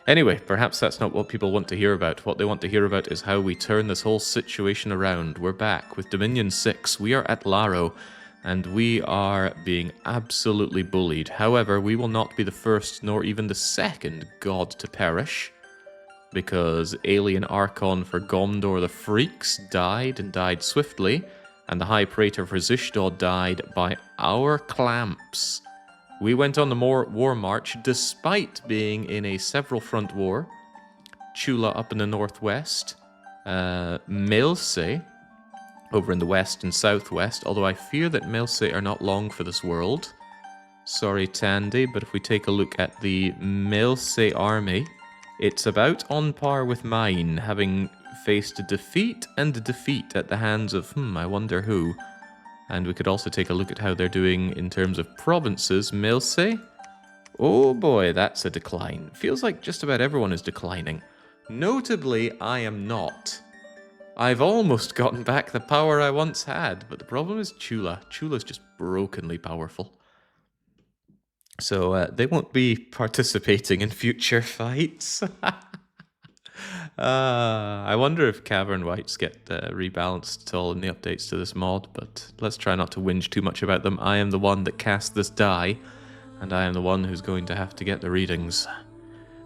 Anyway, perhaps that's not what people want to hear about. What they want to hear about is how we turn this whole situation around. We're back with Dominion 6. We are at Atlaro, and we are being absolutely bullied. However, we will not be the first nor even the second god to perish, because Alien Archon for Gondor the Freaks died, and died swiftly, and the High Praetor for Zishdod died by our clamps. We went on the war march despite being in a several front war. Chula up in the northwest, Milse over in the west and southwest, although I fear that Milse are not long for this world. Sorry, Tandy, but if we take a look at the Milse army, it's about on par with mine, having faced defeat and defeat at the hands of, I wonder who. And we could also take a look at how they're doing in terms of provinces. Milse? Oh boy, that's a decline. Feels like just about everyone is declining. Notably, I am not. I've almost gotten back the power I once had, but the problem is Chula. Chula's just brokenly powerful. So they won't be participating in future fights. I wonder if Cavern Whites get rebalanced at all in the updates to this mod, but let's try not to whinge too much about them. I am the one that cast this die, and I am the one who's going to have to get the readings.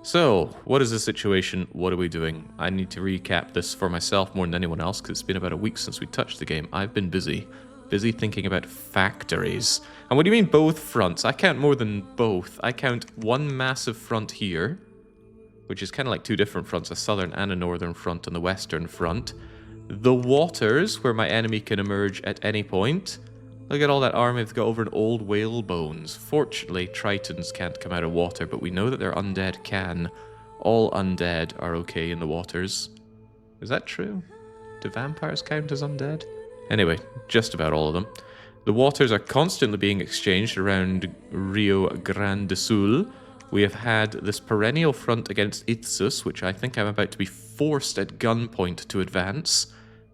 So, what is the situation? What are we doing? I need to recap this for myself more than anyone else, because it's been about a week since we touched the game. I've been busy thinking about factories. And what do you mean both fronts? I count more than both. I count one massive front here, which is kind of like two different fronts, a southern and a northern front on the western front. The waters, where my enemy can emerge at any point. Look at all that army they've got over in old whale bones. Fortunately, tritons can't come out of water, but we know that their undead can. All undead are okay in the waters. Is that true? Do vampires count as undead? Anyway, just about all of them. The waters are constantly being exchanged around Rio Grande do Sul. We have had this perennial front against Itzus, which I think I'm about to be forced at gunpoint to advance,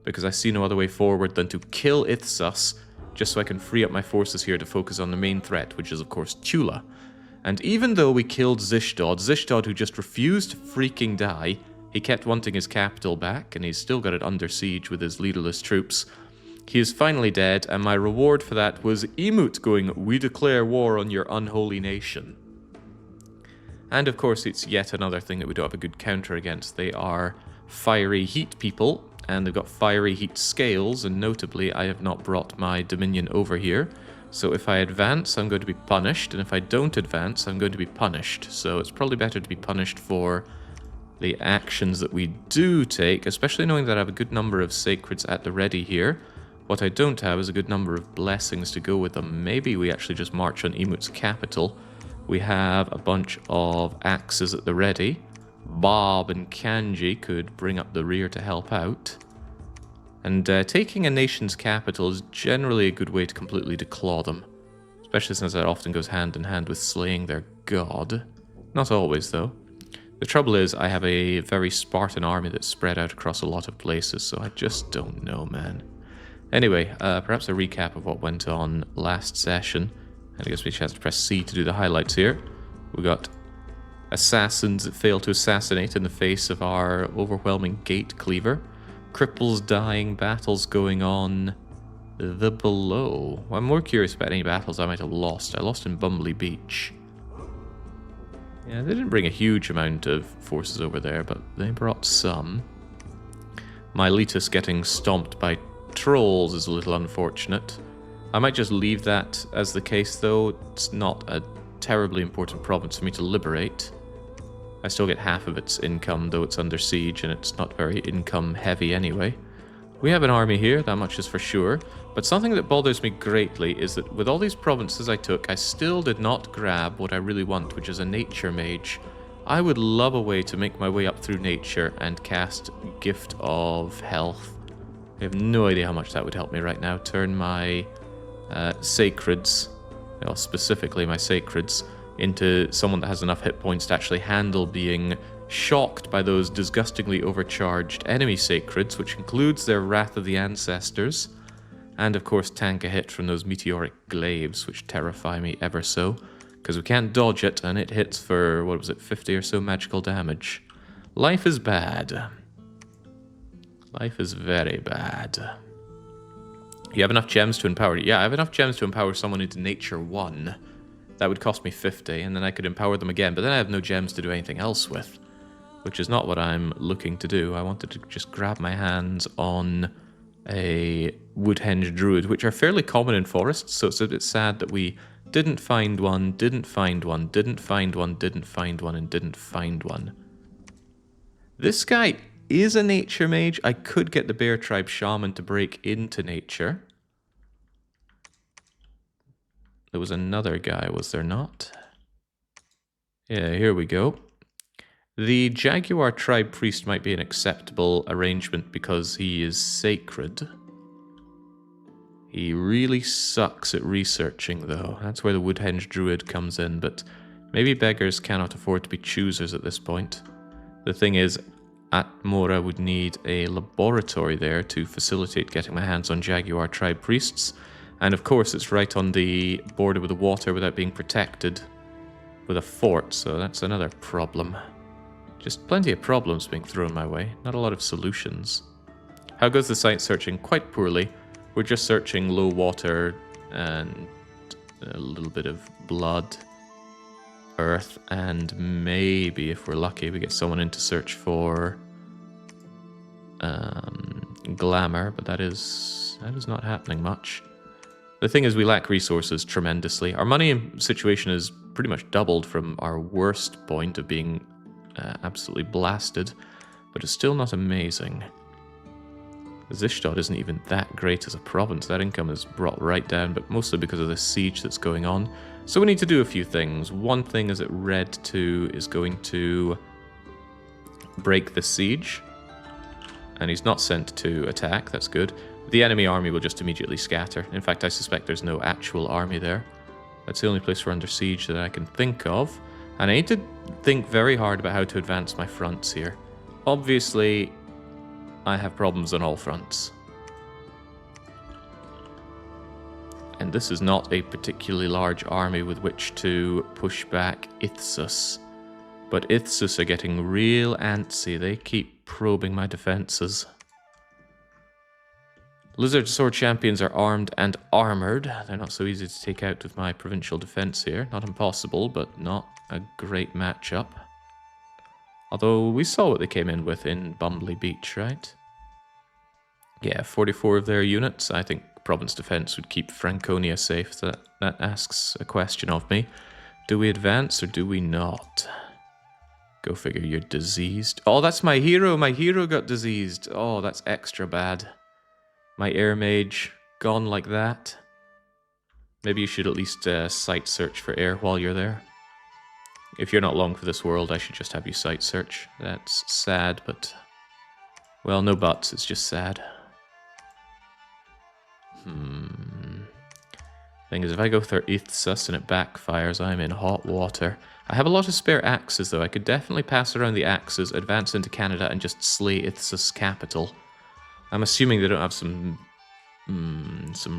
because I see no other way forward than to kill Itzus, just so I can free up my forces here to focus on the main threat, which is of course Chula. And even though we killed Zishdod, who just refused to freaking die, he kept wanting his capital back, and he's still got it under siege with his leaderless troops. He is finally dead, and my reward for that was Emut going, "We declare war on your unholy nation." And of course, it's yet another thing that we don't have a good counter against. They are fiery heat people, and they've got fiery heat scales, and notably, I have not brought my Dominion over here. So if I advance, I'm going to be punished, and if I don't advance, I'm going to be punished. So it's probably better to be punished for the actions that we do take, especially knowing that I have a good number of sacreds at the ready here. What I don't have is a good number of blessings to go with them. Maybe we actually just march on Emut's capital. We have a bunch of axes at the ready. Bob and Kanji could bring up the rear to help out. And taking a nation's capital is generally a good way to completely declaw them. Especially since that often goes hand in hand with slaying their god. Not always, though. The trouble is, I have a very Spartan army that's spread out across a lot of places, so I just don't know, man. Anyway, perhaps a recap of what went on last session. And it gives me a chance to press C to do the highlights here. We got assassins that failed to assassinate in the face of our overwhelming gate cleaver. Cripples dying, battles going on the below. I'm more curious about any battles I might have lost. I lost in Bumbly Beach. Yeah, they didn't bring a huge amount of forces over there, but they brought some. Miletus getting stomped by trolls is a little unfortunate. I might just leave that as the case, though. It's not a terribly important province for me to liberate. I still get half of its income, though it's under siege, and it's not very income heavy anyway. We have an army here, that much is for sure, but something that bothers me greatly is that with all these provinces I took, I still did not grab what I really want, which is a nature mage. I would love a way to make my way up through nature and cast Gift of Health. I have no idea how much that would help me right now. Turn my sacreds, well, specifically my sacreds, into someone that has enough hit points to actually handle being shocked by those disgustingly overcharged enemy sacreds, which includes their Wrath of the Ancestors, and of course tank a hit from those meteoric glaives, which terrify me ever so. Because we can't dodge it, and it hits for, what was it, 50 or so magical damage. Life is bad. Life is very bad. You have enough gems to empower it? Yeah, I have enough gems to empower someone into Nature 1. That would cost me 50, and then I could empower them again, but then I have no gems to do anything else with. Which is not what I'm looking to do. I wanted to just grab my hands on a Woodhenge Druid, which are fairly common in forests, so it's a bit sad that we didn't find one, didn't find one, didn't find one, didn't find one, and didn't find one. This guy is a nature mage. I could get the Bear Tribe Shaman to break into nature. There was another guy, was there not? Yeah, here we go. The Jaguar Tribe Priest might be an acceptable arrangement because he is sacred. He really sucks at researching, though. That's where the Woodhenge Druid comes in, but maybe beggars cannot afford to be choosers at this point. The thing is, Atmora would need a laboratory there to facilitate getting my hands on Jaguar Tribe Priests, and of course it's right on the border with the water without being protected with a fort, so that's another problem. Just plenty of problems being thrown my way, not a lot of solutions. How goes the site searching? Quite poorly. We're just searching low water and a little bit of blood, earth, and maybe, if we're lucky, we get someone in to search for glamour, but that is not happening much. The thing is, we lack resources tremendously. Our money situation is pretty much doubled from our worst point of being absolutely blasted, but it's still not amazing. Zishtod isn't even that great as a province. That income is brought right down, but mostly because of the siege that's going on. So we need to do a few things. One thing is that Red 2 is going to break the siege, and he's not sent to attack. That's good. The enemy army will just immediately scatter. In fact, I suspect there's no actual army there. That's the only place we're under siege that I can think of. And I need to think very hard about how to advance my fronts here. Obviously, I have problems on all fronts. And this is not a particularly large army with which to push back Ithsus. But Ithsus are getting real antsy. They keep probing my defenses. Lizard Sword Champions are armed and armored. They're not so easy to take out with my provincial defense here. Not impossible, but not a great matchup. Although we saw what they came in with in Bumbly Beach, right? Yeah, 44 of their units. I think Province Defense would keep Franconia safe. So that asks a question of me. Do we advance or do we not? Go figure, you're diseased. Oh, that's my hero. My hero got diseased. Oh, that's extra bad. My air mage gone like that. Maybe you should at least site search for air while you're there. If you're not long for this world, I should just have you site search. That's sad, but... well, no buts, it's just sad. Thing is, if I go through Ithsus and it backfires, I'm in hot water. I have a lot of spare axes, though. I could definitely pass around the axes, advance into Canada, and just slay Ithsus' capital. I'm assuming they don't have some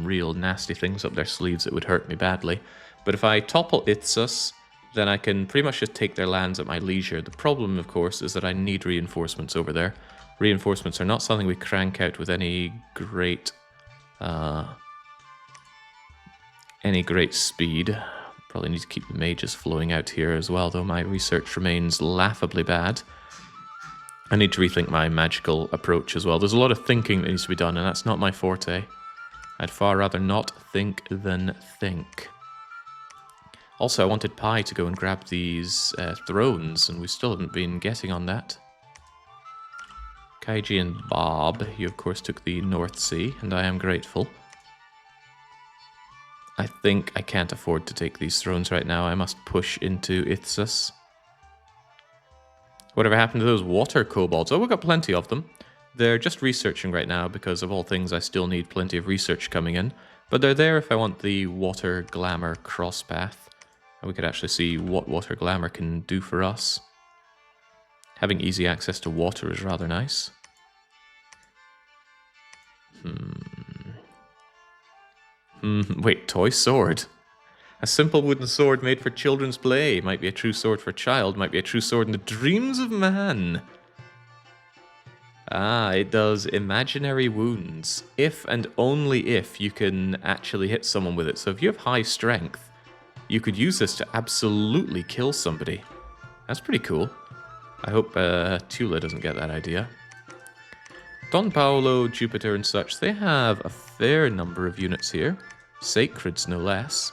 real nasty things up their sleeves that would hurt me badly. But if I topple Ithsus, then I can pretty much just take their lands at my leisure. The problem, of course, is that I need reinforcements over there. Reinforcements are not something we crank out with any great speed. Probably need to keep the mages flowing out here as well, though my research remains laughably bad. I need to rethink my magical approach as well. There's a lot of thinking that needs to be done, and that's not my forte. I'd far rather not think than think. Also, I wanted Pi to go and grab these thrones, and we still haven't been getting on that. Kaiji and Bob, you of course took the North Sea, and I am grateful. I think I can't afford to take these thrones right now. I must push into Ithsus. Whatever happened to those water kobolds? Oh, we've got plenty of them. They're just researching right now because of all things I still need plenty of research coming in. But they're there if I want the water glamour crosspath. And we could actually see what water glamour can do for us. Having easy access to water is rather nice. Wait, toy sword? A simple wooden sword made for children's play. Might be a true sword for a child. Might be a true sword in the dreams of man. Ah, it does imaginary wounds. If and only if you can actually hit someone with it. So if you have high strength, you could use this to absolutely kill somebody. That's pretty cool. I hope Tula doesn't get that idea. Don Paolo, Jupiter and such, they have a fair number of units here. Sacreds, no less.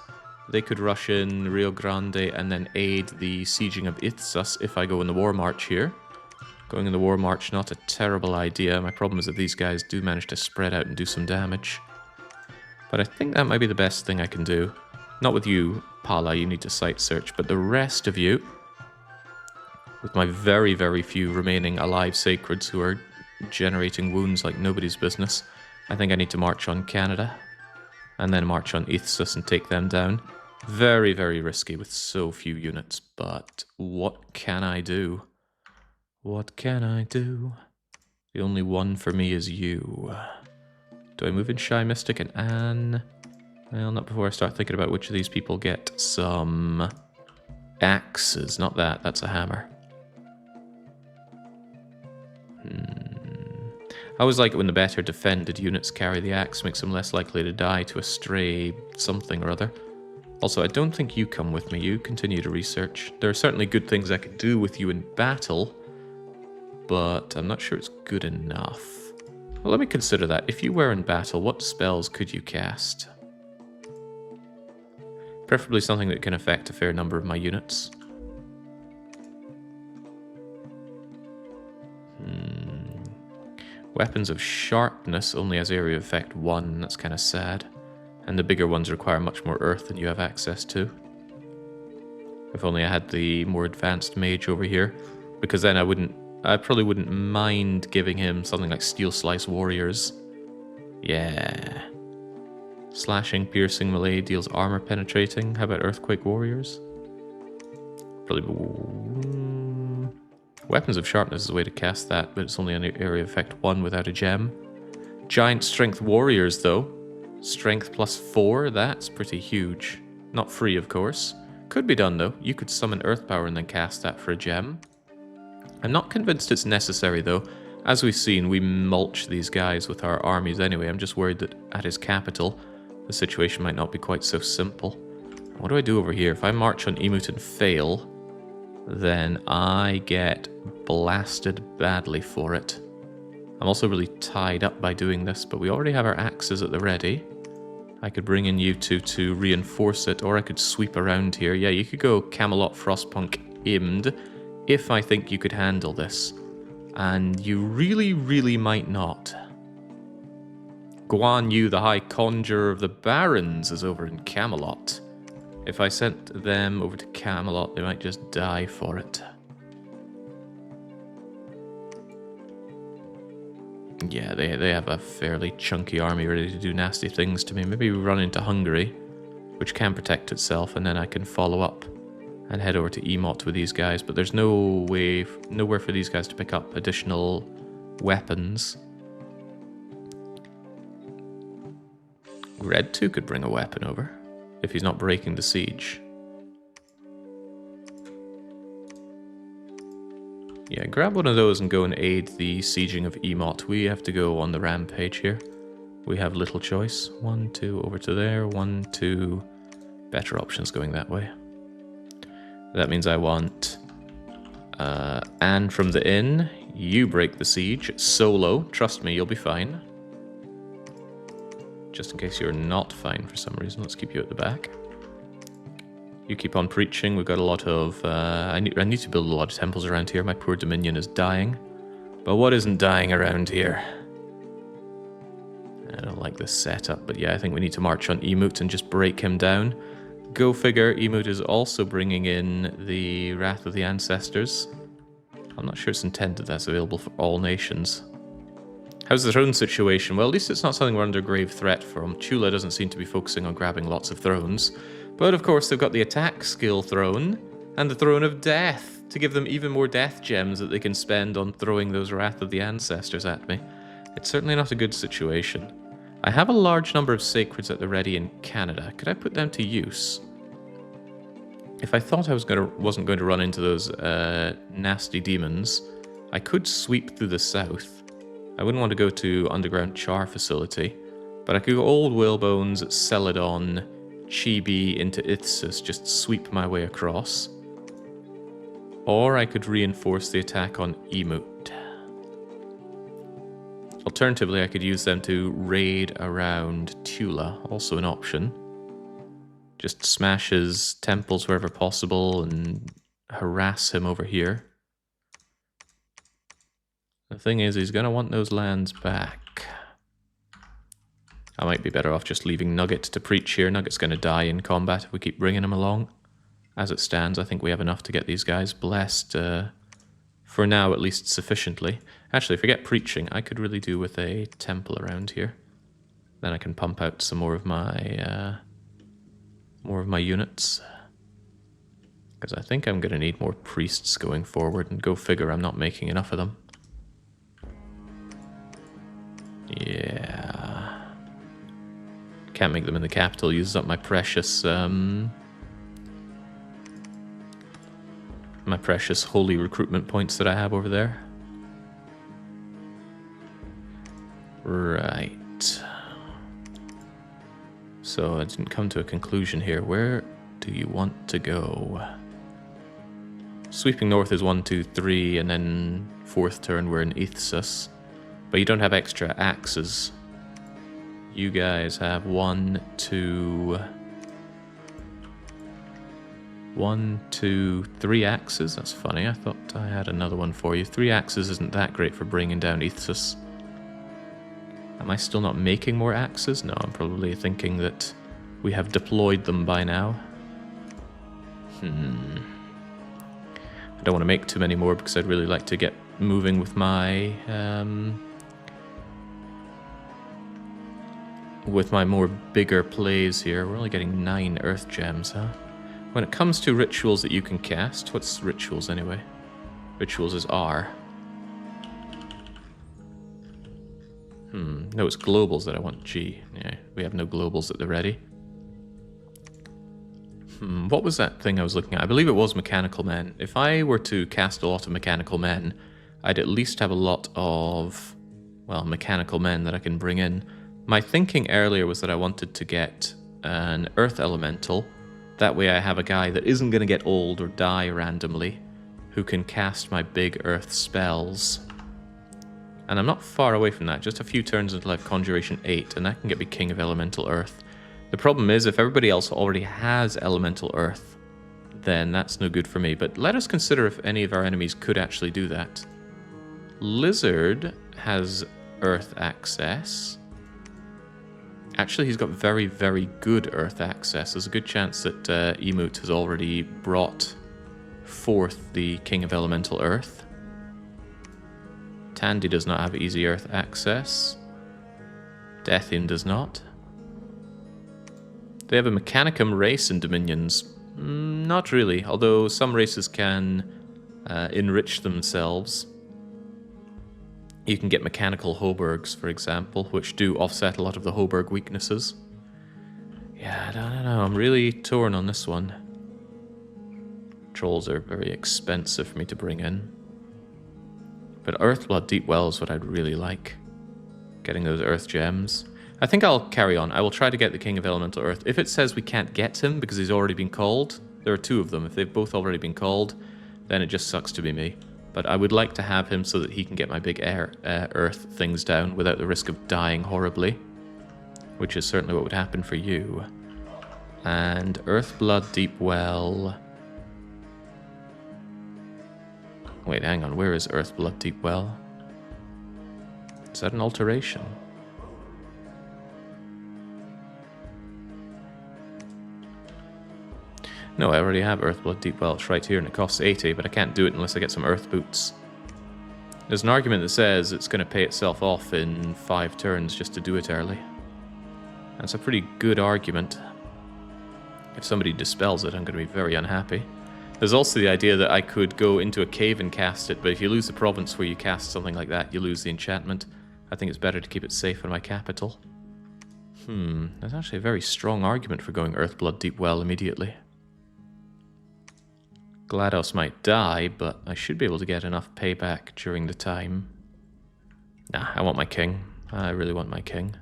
They could rush in Rio Grande and then aid the sieging of Ithsus if I go in the War March here. Going in the War March, not a terrible idea. My problem is that these guys do manage to spread out and do some damage. But I think that might be the best thing I can do. Not with you, Pala, you need to site search, but the rest of you, with my very, very few remaining alive sacreds who are generating wounds like nobody's business, I think I need to march on Canada. And then march on Ithsus and take them down. Very, very risky with so few units, but what can I do? What can I do? The only one for me is you. Do I move in Shy Mystic and Anne? Well, not before I start thinking about which of these people get some axes. Not that, that's a hammer. I always like it when the better defended units carry the axe, makes them less likely to die to a stray something or other. Also, I don't think you come with me, you continue to research. There are certainly good things I could do with you in battle, but I'm not sure it's good enough. Well, let me consider that. If you were in battle, what spells could you cast? Preferably something that can affect a fair number of my units. Weapons of Sharpness only has area effect 1, that's kind of sad. And the bigger ones require much more earth than you have access to. If only I had the more advanced mage over here, because then I probably wouldn't mind giving him something like Steel Slice Warriors. Yeah. Slashing, piercing, melee deals armor penetrating. How about Earthquake Warriors? Probably... Weapons of Sharpness is a way to cast that, but it's only an area effect 1 without a gem. Giant Strength Warriors, though. Strength plus 4, that's pretty huge. Not free, of course. Could be done, though. You could summon Earth Power and then cast that for a gem. I'm not convinced it's necessary, though. As we've seen, we mulch these guys with our armies anyway. I'm just worried that at his capital, the situation might not be quite so simple. What do I do over here? If I march on Emut and fail, then I get blasted badly for it. I'm also really tied up by doing this, but we already have our axes at the ready. I could bring in you two to reinforce it, or I could sweep around here. Yeah, you could go Camelot, Frostpunk, Imd, if I think you could handle this. And you really, really might not. Guan Yu, the High Conjurer of the Barons, is over in Camelot. If I sent them over to Camelot, they might just die for it. Yeah, they have a fairly chunky army ready to do nasty things to me. Maybe we run into Hungary, which can protect itself, and then I can follow up and head over to Emot with these guys. But there's nowhere for these guys to pick up additional weapons. Red 2 could bring a weapon over, if he's not breaking the siege. Yeah, grab one of those and go and aid the sieging of Emot. We have to go on the rampage here. We have little choice. 1, 2, over to there. 1, 2, better options going that way. That means I want Anne from the inn. You break the siege solo. Trust me, you'll be fine. Just in case you're not fine for some reason, let's keep you at the back. You keep on preaching. We've got a lot of... I need to build a lot of temples around here. My poor Dominion is dying. But what isn't dying around here? I don't like this setup, but yeah, I think we need to march on Emut and just break him down. Go figure, Emut is also bringing in the Wrath of the Ancestors. I'm not sure it's intended that's available for all nations. How's the throne situation? Well, at least it's not something we're under grave threat from. Chula doesn't seem to be focusing on grabbing lots of thrones. But of course they've got the attack skill throne and the throne of death to give them even more death gems that they can spend on throwing those Wrath of the Ancestors at me. It's certainly not a good situation. I have a large number of sacreds at the ready in Canada. Could I put them to use? If I thought I wasn't going to run into those nasty demons, I could sweep through the south. I wouldn't want to go to underground char facility, but I could go Old Whalebones, Celadon, Chibi into Ithsus, just sweep my way across. Or I could reinforce the attack on Emote. Alternatively, I could use them to raid around Tula, also an option. Just smash his temples wherever possible and harass him over here. The thing is, he's going to want those lands back. I might be better off just leaving Nugget to preach here. Nugget's going to die in combat if we keep bringing him along. As it stands, I think we have enough to get these guys blessed, for now at least sufficiently. Actually, forget preaching. I could really do with a temple around here. Then I can pump out some more of my units. Because I think I'm going to need more priests going forward, and go figure I'm not making enough of them. Yeah. Can't make them in the capital, uses up my precious holy recruitment points that I have over there. Right. So I didn't come to a conclusion here. Where do you want to go? Sweeping north is 1, 2, 3, and then 4th turn we're in Ithsus. But you don't have extra axes. You guys have 1, 2... 1, 2, 3 axes? That's funny, I thought I had another one for you. 3 axes isn't that great for bringing down Ithsus. Am I still not making more axes? No, I'm probably thinking that we have deployed them by now. I don't want to make too many more because I'd really like to get moving with my more bigger plays here. We're only getting 9 earth gems, huh? When it comes to rituals that you can cast, what's rituals anyway? Rituals is R. No, it's globals that I want G. Yeah, we have no globals at the ready. What was that thing I was looking at? I believe it was Mechanical Men. If I were to cast a lot of Mechanical Men, I'd at least have a lot of, well, Mechanical Men that I can bring in. My thinking earlier was that I wanted to get an Earth Elemental. That way I have a guy that isn't going to get old or die randomly, who can cast my big Earth spells. And I'm not far away from that, just a few turns until I have Conjuration 8, and that can get me King of Elemental Earth. The problem is, if everybody else already has Elemental Earth, then that's no good for me. But let us consider if any of our enemies could actually do that. Lizard has Earth access. Actually, he's got very, very good Earth access. There's a good chance that Emote has already brought forth the King of Elemental Earth. Tandy does not have easy Earth access. Deathian does not. They have a Mechanicum race in Dominions. Not really, although some races can enrich themselves. You can get mechanical Hoburgs, for example, which do offset a lot of the Hoburg weaknesses. Yeah, I don't know. I'm really torn on this one. Trolls are very expensive for me to bring in. But Earthblood Deep Well is what I'd really like. Getting those Earth Gems. I think I'll carry on. I will try to get the King of Elemental Earth. If it says we can't get him because he's already been called, there are 2 of them. If they've both already been called, then it just sucks to be me. But I would like to have him so that he can get my big Earth things down without the risk of dying horribly. Which is certainly what would happen for you. And Earthblood Deep Well... Wait, hang on. Where is Earthblood Deep Well? Is that an alteration? No, I already have Earthblood Deep Well. It's right here and it costs 80, but I can't do it unless I get some Earth Boots. There's an argument that says it's going to pay itself off in 5 turns just to do it early. That's a pretty good argument. If somebody dispels it, I'm going to be very unhappy. There's also the idea that I could go into a cave and cast it, but if you lose the province where you cast something like that, you lose the enchantment. I think it's better to keep it safe in my capital. That's actually a very strong argument for going Earthblood Deep Well immediately. GLaDOS might die, but I should be able to get enough payback during the time. Nah, I want my king. I really want my king.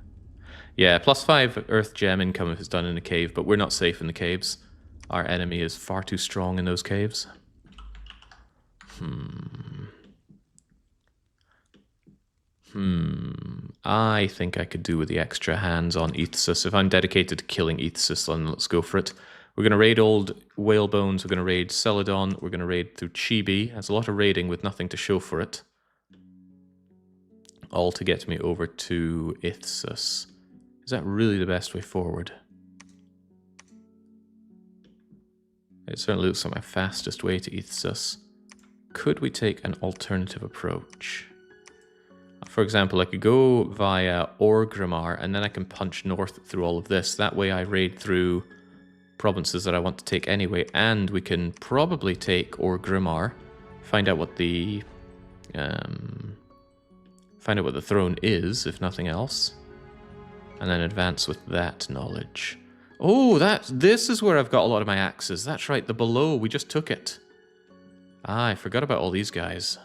Yeah, +5 Earth Gem income if it's done in a cave, but we're not safe in the caves. Our enemy is far too strong in those caves. I think I could do with the extra hands on Aethys. If I'm dedicated to killing Aethys, then let's go for it. We're going to raid old Whalebones, we're going to raid Celadon, we're going to raid through Chibi. There's a lot of raiding with nothing to show for it. All to get me over to Aethys. Is that really the best way forward? It certainly looks like my fastest way to Aethys. Could we take an alternative approach? For example, I could go via Orgrimmar, and then I can punch north through all of this. That way I raid through provinces that I want to take anyway, and we can probably take Orgrimmar, find out what the throne is, if nothing else, and then advance with that knowledge. Oh, this is where I've got a lot of my axes. That's right, the below, we just took it. Ah, I forgot about all these guys.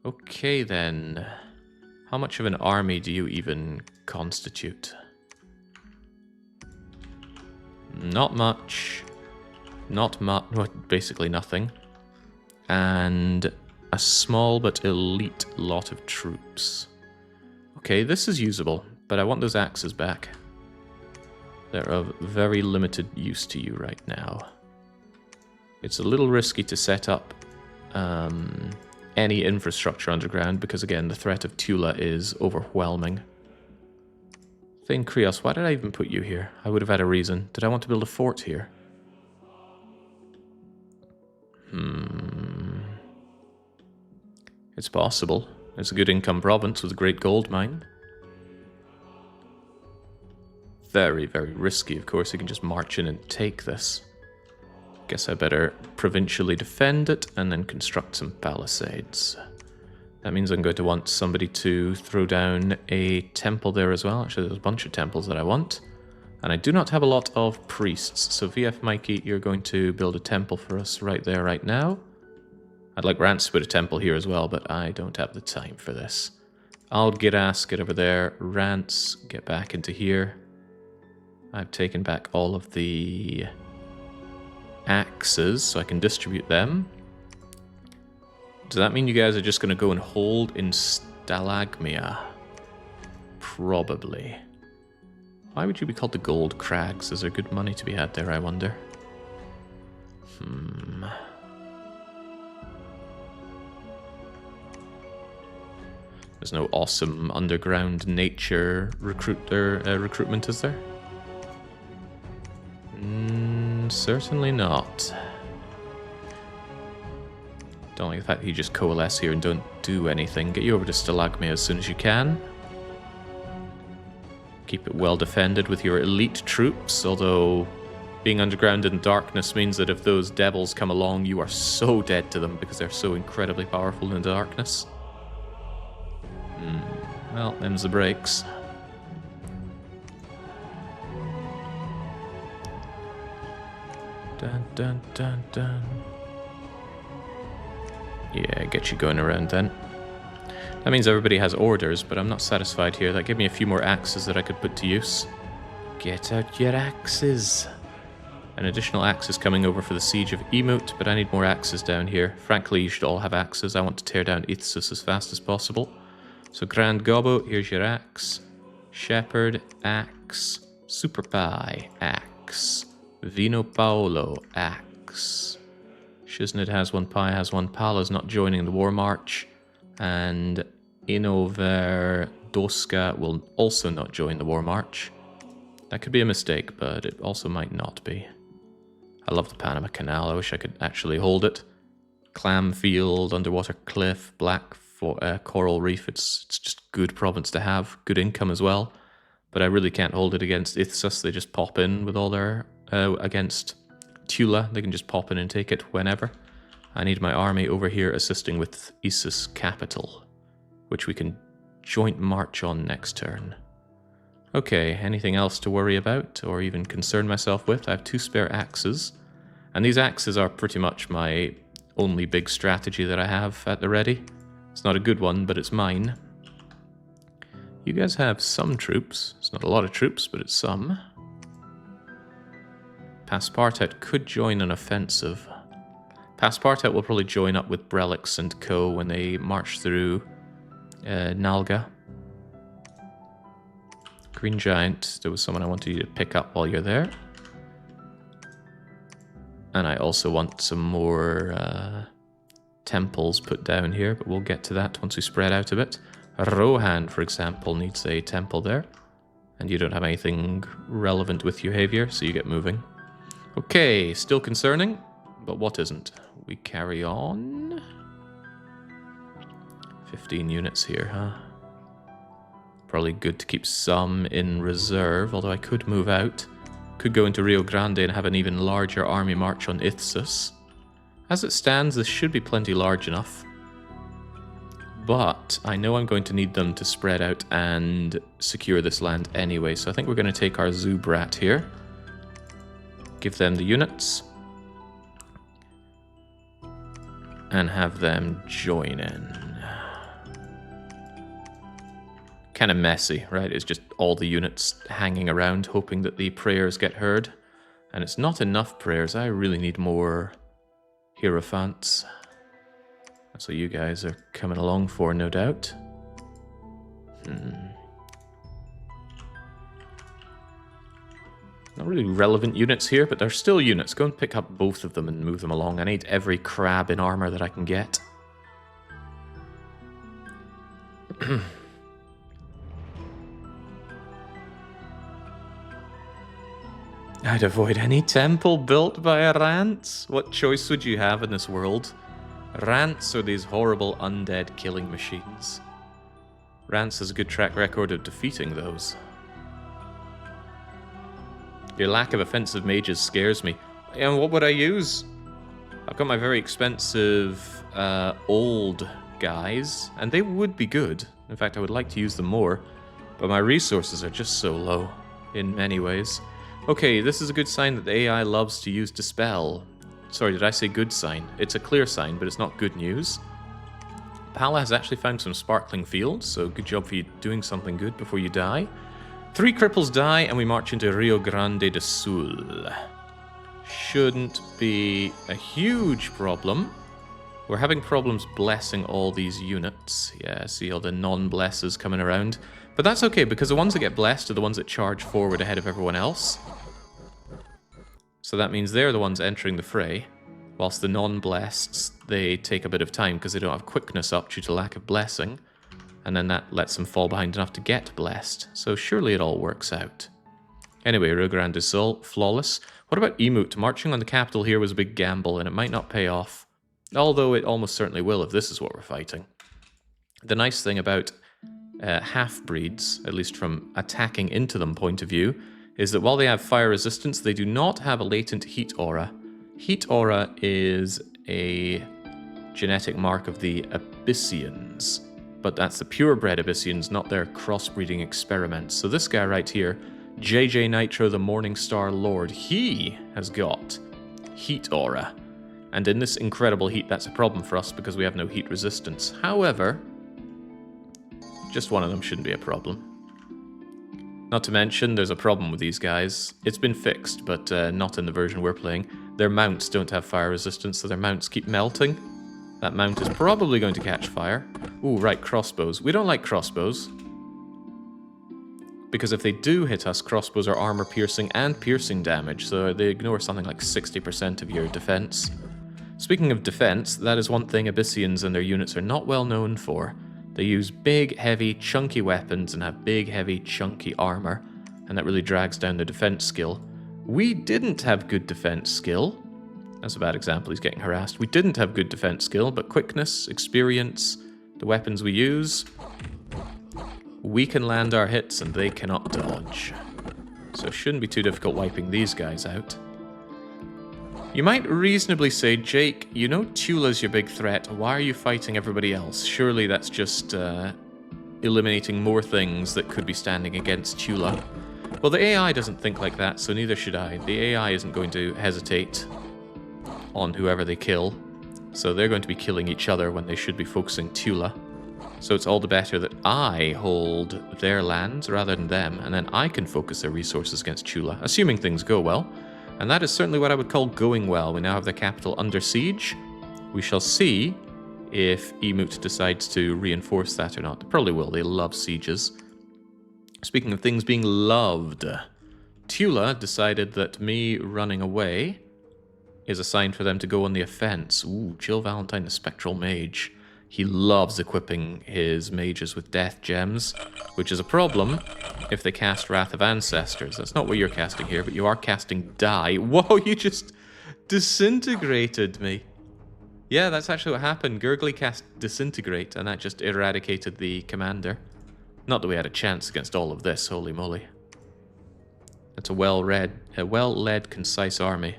Okay then. How much of an army do you even constitute? Not much. Not much. Well, basically nothing. And a small but elite lot of troops. Okay, this is usable, but I want those axes back. They're of very limited use to you right now. It's a little risky to set up any infrastructure underground because, again, the threat of Tula is overwhelming. Thane Krios, why did I even put you here? I would have had a reason. Did I want to build a fort here? It's possible. It's a good income province with a great gold mine. Very, very risky, of course. You can just march in and take this. Guess I better provincially defend it and then construct some palisades. That means I'm going to want somebody to throw down a temple there as well. Actually, there's a bunch of temples that I want. And I do not have a lot of priests. So VF Mikey, you're going to build a temple for us right there, right now. I'd like Rance to put a temple here as well, but I don't have the time for this. Aldgiras, get over there. Rance, get back into here. I've taken back all of the axes, so I can distribute them. Does that mean you guys are just going to go and hold in Stalagmia? Probably. Why would you be called the Gold Crags? Is there good money to be had there, I wonder? There's no awesome underground nature recruitment, is there? Certainly not. Don't like the fact that you just coalesce here and don't do anything. Get you over to Stalagmia as soon as you can. Keep it well defended with your elite troops, although being underground in darkness means that if those devils come along, you are so dead to them because they're so incredibly powerful in the darkness. Well, them's the breaks. Dun dun dun dun. Yeah, get you going around then. That means everybody has orders, but I'm not satisfied here. That gave me a few more axes that I could put to use. Get out your axes. An additional axe is coming over for the siege of Emote, but I need more axes down here. Frankly, you should all have axes. I want to tear down Aethys as fast as possible. So Grand Gobbo, here's your axe. Shepherd, axe. Super Pie, axe. Vino Paolo, axe. Shiznit has one, Pie has one, Pala's not joining the War March. And Inover Doska will also not join the War March. That could be a mistake, but it also might not be. I love the Panama Canal. I wish I could actually hold it. Clamfield, Underwater Cliff, Black Coral Reef. It's just good province to have. Good income as well. But I really can't hold it against Aethys. They just pop in with all their... against Tula. They can just pop in and take it whenever. I need my army over here assisting with Isis Capital, which we can joint march on next turn. Okay, anything else to worry about or even concern myself with? I have 2 spare axes. And these axes are pretty much my only big strategy that I have at the ready. It's not a good one, but it's mine. You guys have some troops. It's not a lot of troops, but it's some. Passepartout could join an offensive. Passepartout will probably join up with Brelix and co when they march through Nalga. Green Giant, there was someone I wanted you to pick up while you're there. And I also want some more temples put down here, but we'll get to that once we spread out a bit. Rohan, for example, needs a temple there. And you don't have anything relevant with you, Javier, so you get moving. Okay, still concerning, but what isn't? We carry on. 15 units here, huh? Probably good to keep some in reserve, although I could move out. Could go into Rio Grande and have an even larger army march on Ithsus. As it stands, this should be plenty large enough. But I know I'm going to need them to spread out and secure this land anyway, so I think we're going to take our Zubrat here. Give them the units. And have them join in. Kind of messy, right? It's just all the units hanging around, hoping that the prayers get heard. And it's not enough prayers. I really need more Hierophants. That's what you guys are coming along for, no doubt. Not really relevant units here, but they're still units. Go and pick up both of them and move them along. I need every crab in armor that I can get. I'd avoid any temple built by a Rants. What choice would you have in this world? Rants are these horrible undead killing machines. Rants has a good track record of defeating those. Your lack of offensive mages scares me. And what would I use? I've got my very expensive old guys, and they would be good. In fact, I would like to use them more, but my resources are just so low in many ways. Okay, this is a good sign that the AI loves to use Dispel. Sorry, did I say good sign? It's a clear sign, but it's not good news. Pala has actually found some sparkling fields, so good job for you doing something good before you die. 3 cripples die, and we march into Rio Grande do Sul. Shouldn't be a huge problem. We're having problems blessing all these units. Yeah, see all the non-blesses coming around. But that's okay, because the ones that get blessed are the ones that charge forward ahead of everyone else. So that means they're the ones entering the fray, whilst the non-blesseds, they take a bit of time because they don't have quickness up due to lack of blessing, and then that lets them fall behind enough to get blessed. So surely it all works out. Anyway, Rio Grande do Sul, flawless. What about Emut? Marching on the capital here was a big gamble, and it might not pay off. Although it almost certainly will if this is what we're fighting. The nice thing about half-breeds, at least from attacking into them point of view, is that while they have fire resistance, they do not have a latent heat aura. Heat aura is a genetic mark of the Abyssians, but that's the purebred Abyssians, not their crossbreeding experiments. So this guy right here, JJ Nitro, the Morningstar Lord, he has got heat aura. And in this incredible heat, that's a problem for us because we have no heat resistance. However, just one of them shouldn't be a problem. Not to mention, there's a problem with these guys. It's been fixed, but not in the version we're playing. Their mounts don't have fire resistance, so their mounts keep melting. That mount is probably going to catch fire. Ooh, right, crossbows. We don't like crossbows. Because if they do hit us, crossbows are armor piercing and piercing damage, so they ignore something like 60% of your defense. Speaking of defense, that is one thing Abyssians and their units are not well known for. They use big, heavy, chunky weapons and have big, heavy, chunky armor, and that really drags down their defense skill. We didn't have good defense skill. That's a bad example, he's getting harassed. We didn't have good defense skill, but quickness, experience, the weapons we use, we can land our hits and they cannot dodge. So it shouldn't be too difficult wiping these guys out. You might reasonably say, Jake, you know Tula's your big threat. Why are you fighting everybody else? Surely that's just eliminating more things that could be standing against Tula. Well, the AI doesn't think like that, so neither should I. The AI isn't going to hesitate on whoever they kill. So they're going to be killing each other when they should be focusing Tula. So it's all the better that I hold their lands rather than them, and then I can focus their resources against Tula, assuming things go well. And that is certainly what I would call going well. We now have the capital under siege. We shall see if Emut decides to reinforce that or not. They probably will. They love sieges. Speaking of things being loved, Tula decided that me running away is a sign for them to go on the offense. Ooh, Jill Valentine, the Spectral Mage. He loves equipping his mages with death gems, which is a problem if they cast Wrath of Ancestors. That's not what you're casting here, but you are casting Die. Whoa, you just disintegrated me. Yeah, that's actually what happened. Gurgly cast Disintegrate, and that just eradicated the commander. Not that we had a chance against all of this, holy moly. That's a well-led, concise army.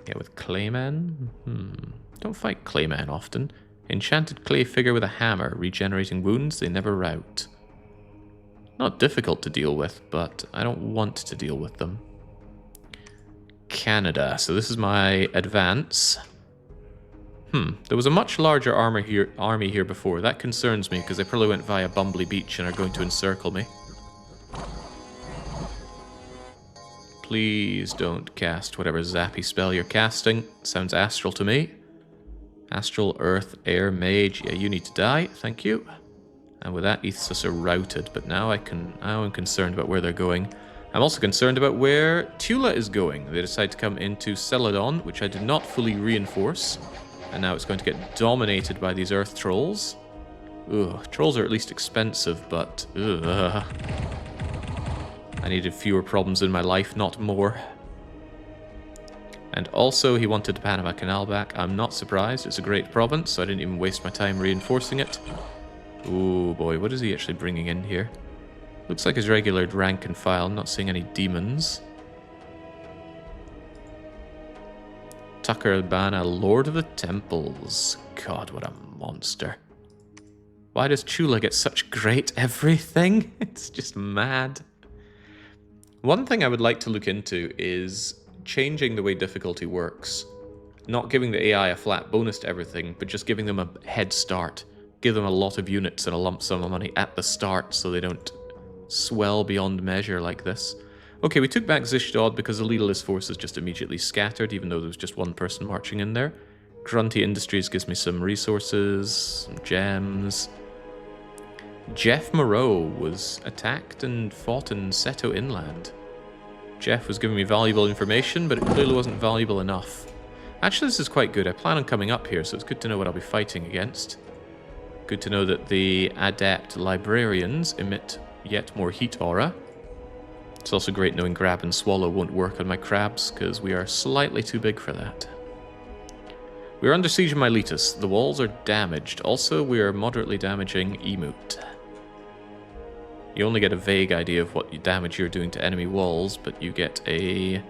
Yeah, with Claymen? Don't fight Claymen often. Enchanted clay figure with a hammer, regenerating wounds they never rout. Not difficult to deal with, but I don't want to deal with them. Canada. So this is my advance. There was a much larger army here before. That concerns me because they probably went via Bumbly Beach and are going to encircle me. Please don't cast whatever zappy spell you're casting. Sounds astral to me. Astral, Earth, Air, Mage. Yeah, you need to die. Thank you. And with that, Aethys are routed. But now I'm concerned about where they're going. I'm also concerned about where Tula is going. They decide to come into Celadon, which I did not fully reinforce. And now it's going to get dominated by these Earth Trolls. Ugh, Trolls are at least expensive, but ugh. I needed fewer problems in my life, not more. And also, he wanted the Panama Canal back. I'm not surprised. It's a great province, so I didn't even waste my time reinforcing it. Oh boy, what is he actually bringing in here? Looks like his regular rank and file. I'm not seeing any demons. Tucker Albana, Lord of the Temples. God, what a monster. Why does Chula get such great everything? It's just mad. One thing I would like to look into is changing the way difficulty works. Not giving the AI a flat bonus to everything, but just giving them a head start. Give them a lot of units and a lump sum of money at the start so they don't swell beyond measure like this. Okay, we took back Zishdod because the Leaderless forces just immediately scattered, even though there was just one person marching in there. Grunty Industries gives me some resources, some gems. Jeff Moreau was attacked and fought in Seto Inland. Jeff was giving me valuable information, but it clearly wasn't valuable enough. Actually, this is quite good. I plan on coming up here, so it's good to know what I'll be fighting against. Good to know that the Adept Librarians emit yet more heat aura. It's also great knowing Grab and Swallow won't work on my crabs, because we are slightly too big for that. We are under siege of Miletus. The walls are damaged. Also, we are moderately damaging Emut. You only get a vague idea of what damage you're doing to enemy walls, but you get a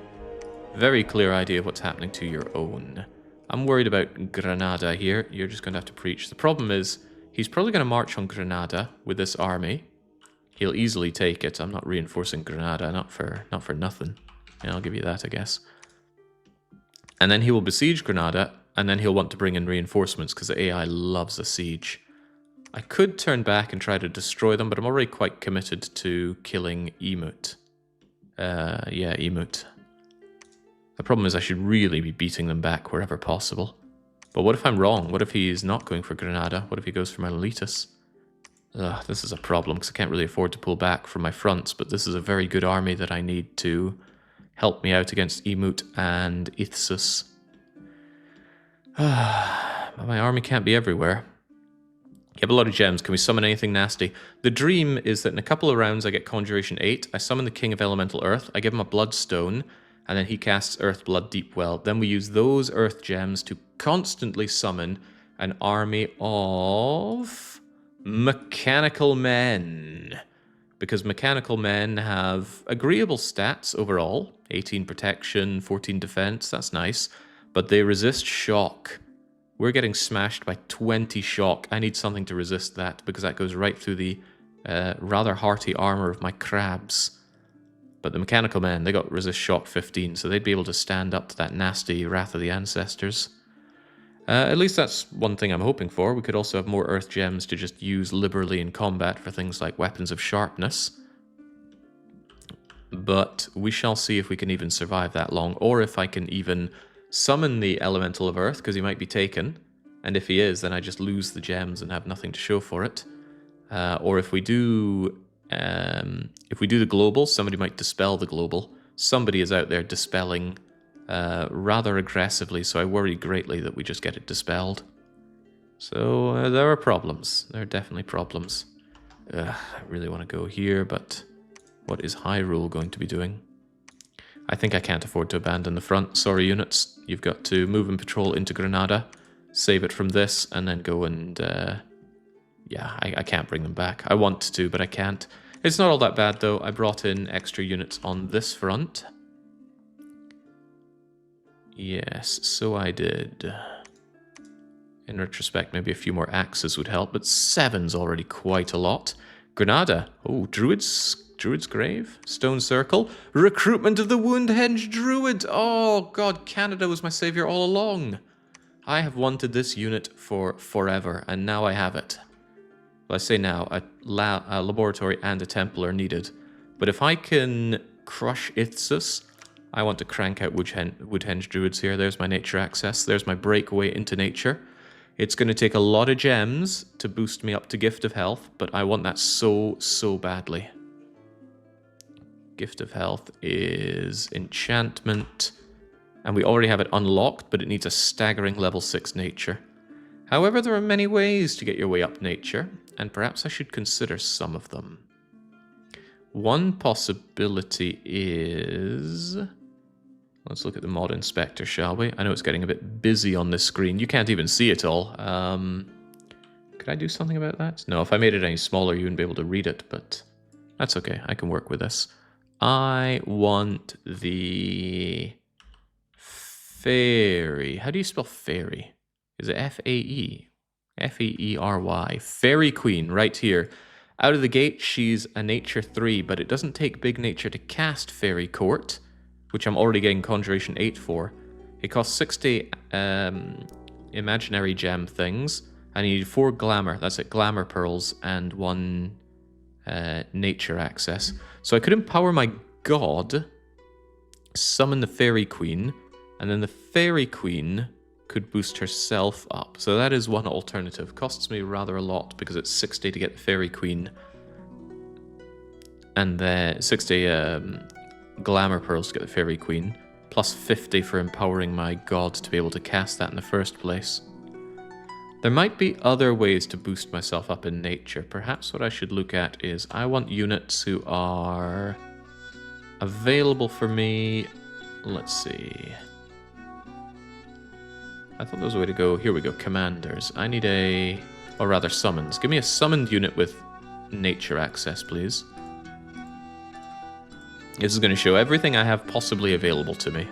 very clear idea of what's happening to your own. I'm worried about Granada here. You're just going to have to preach. The problem is, he's probably going to march on Granada with this army. He'll easily take it. I'm not reinforcing Granada, not for nothing. Yeah, I'll give you that, I guess. And then he will besiege Granada, and then he'll want to bring in reinforcements, because the AI loves a siege. I could turn back and try to destroy them, but I'm already quite committed to killing Emut. Yeah, Emut. The problem is I should really be beating them back wherever possible. But what if I'm wrong? What if he's not going for Granada? What if he goes for Miletus? Ugh, this is a problem, because I can't really afford to pull back from my fronts, but this is a very good army that I need to help me out against Emut and Ithsus. But my army can't be everywhere. You have a lot of gems. Can we summon anything nasty? The dream is that in a couple of rounds I get Conjuration 8, I summon the King of Elemental Earth, I give him a Bloodstone, and then he casts Earth Blood Deep Well. Then we use those Earth Gems to constantly summon an army of Mechanical Men. Because Mechanical Men have agreeable stats overall. 18 protection, 14 defense, that's nice. But they resist shock. We're getting smashed by 20 shock. I need something to resist that, because that goes right through the rather hearty armor of my crabs. But the mechanical men, they got resist shock 15, so they'd be able to stand up to that nasty Wrath of the Ancestors. At least that's one thing I'm hoping for. We could also have more Earth Gems to just use liberally in combat for things like weapons of sharpness. But we shall see if we can even survive that long, or if I can even summon the Elemental of Earth, because he might be taken. And if he is, then I just lose the gems and have nothing to show for it. Or if we do the global, somebody might dispel the global. Somebody is out there dispelling rather aggressively, so I worry greatly that we just get it dispelled. So there are problems. There are definitely problems. I really want to go here, but what is Hyrule going to be doing? I think I can't afford to abandon the front. Sorry, units. You've got to move and patrol into Granada, save it from this, and then go and... yeah, I can't bring them back. I want to, but I can't. It's not all that bad, though. I brought in extra units on this front. Yes, so I did. In retrospect, maybe a few more axes would help, but 7's already quite a lot. Granada. Oh, Druid's Grave. Stone Circle. Recruitment of the Woundhenge Druid. Oh, God, Canada was my savior all along. I have wanted this unit for forever, and now I have it. Well, I say now, a laboratory and a temple are needed. But if I can crush Ithsus, I want to crank out Woodhenge Druids here. There's my nature access. There's my breakaway into nature. It's going to take a lot of gems to boost me up to Gift of Health, but I want that so, so badly. Gift of Health is enchantment, and we already have it unlocked, but it needs a staggering level 6 nature. However, there are many ways to get your way up nature, and perhaps I should consider some of them. One possibility is... Let's look at the mod inspector, shall we? I know it's getting a bit busy on this screen. You can't even see it all. Could I do something about that? No, if I made it any smaller, you wouldn't be able to read it, but that's okay. I can work with this. I want the... Fairy. How do you spell fairy? Is it F-A-E? F-E-E-R-Y. Fairy Queen, right here. Out of the gate, she's a nature 3, but it doesn't take big nature to cast Fairy Court, which I'm already getting Conjuration 8 for. It costs 60 imaginary gem things. I need 4 glamour, that's it, glamour pearls, and 1 nature access. So I could empower my god, summon the Fairy Queen, and then the Fairy Queen could boost herself up. So that is one alternative. Costs me rather a lot because it's 60 to get the Fairy Queen. And then 60 glamour pearls to get the Fairy Queen. Plus 50 for empowering my god to be able to cast that in the first place. There might be other ways to boost myself up in nature. Perhaps what I should look at is I want units who are available for me. Let's see. I thought there was a way to go. Here we go, commanders. I need a... or rather summons. Give me a summoned unit with nature access, please. This is going to show everything I have possibly available to me.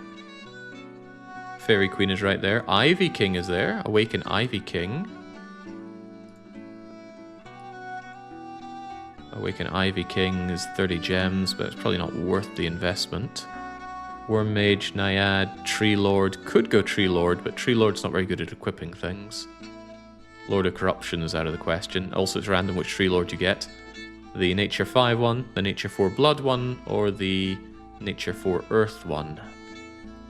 Fairy Queen is right there. Ivy King is there. Awaken Ivy King. Awaken Ivy King is 30 gems, but it's probably not worth the investment. Worm Mage, Naiad, Tree Lord. Could go Tree Lord, but Tree Lord's not very good at equipping things. Lord of Corruption is out of the question. Also, it's random which Tree Lord you get. The Nature 5 one, the Nature 4 Blood one, or the Nature 4 Earth one.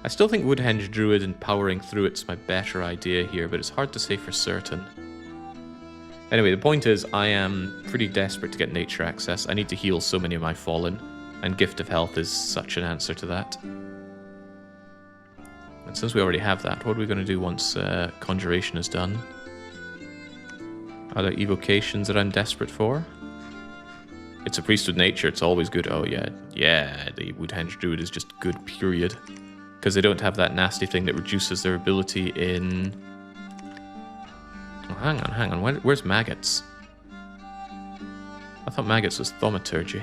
I still think Woodhenge Druid and powering through it's my better idea here, but it's hard to say for certain. Anyway, the point is, I am pretty desperate to get nature access. I need to heal so many of my fallen, and Gift of Health is such an answer to that. And since we already have that, what are we going to do once Conjuration is done? Are there evocations that I'm desperate for? It's a priest with nature, it's always good. Oh yeah, yeah, the Woodhenge Druid is just good, period. Because they don't have that nasty thing that reduces their ability in... Oh, hang on, where's Maggots? I thought Maggots was Thaumaturgy.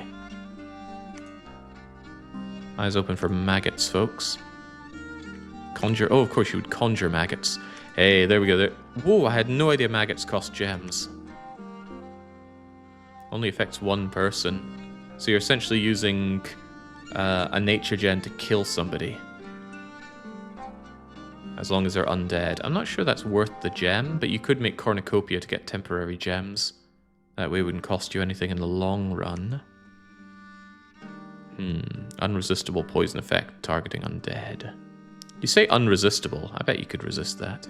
Eyes open for Maggots, folks. Conjure, oh, of course you would conjure Maggots. Hey, there we go. There. Whoa, I had no idea Maggots cost gems. Only affects one person. So you're essentially using a nature gen to kill somebody. As long as they're undead. I'm not sure that's worth the gem, but you could make cornucopia to get temporary gems. That way it wouldn't cost you anything in the long run. Unresistible poison effect targeting undead. You say unresistible. I bet you could resist that.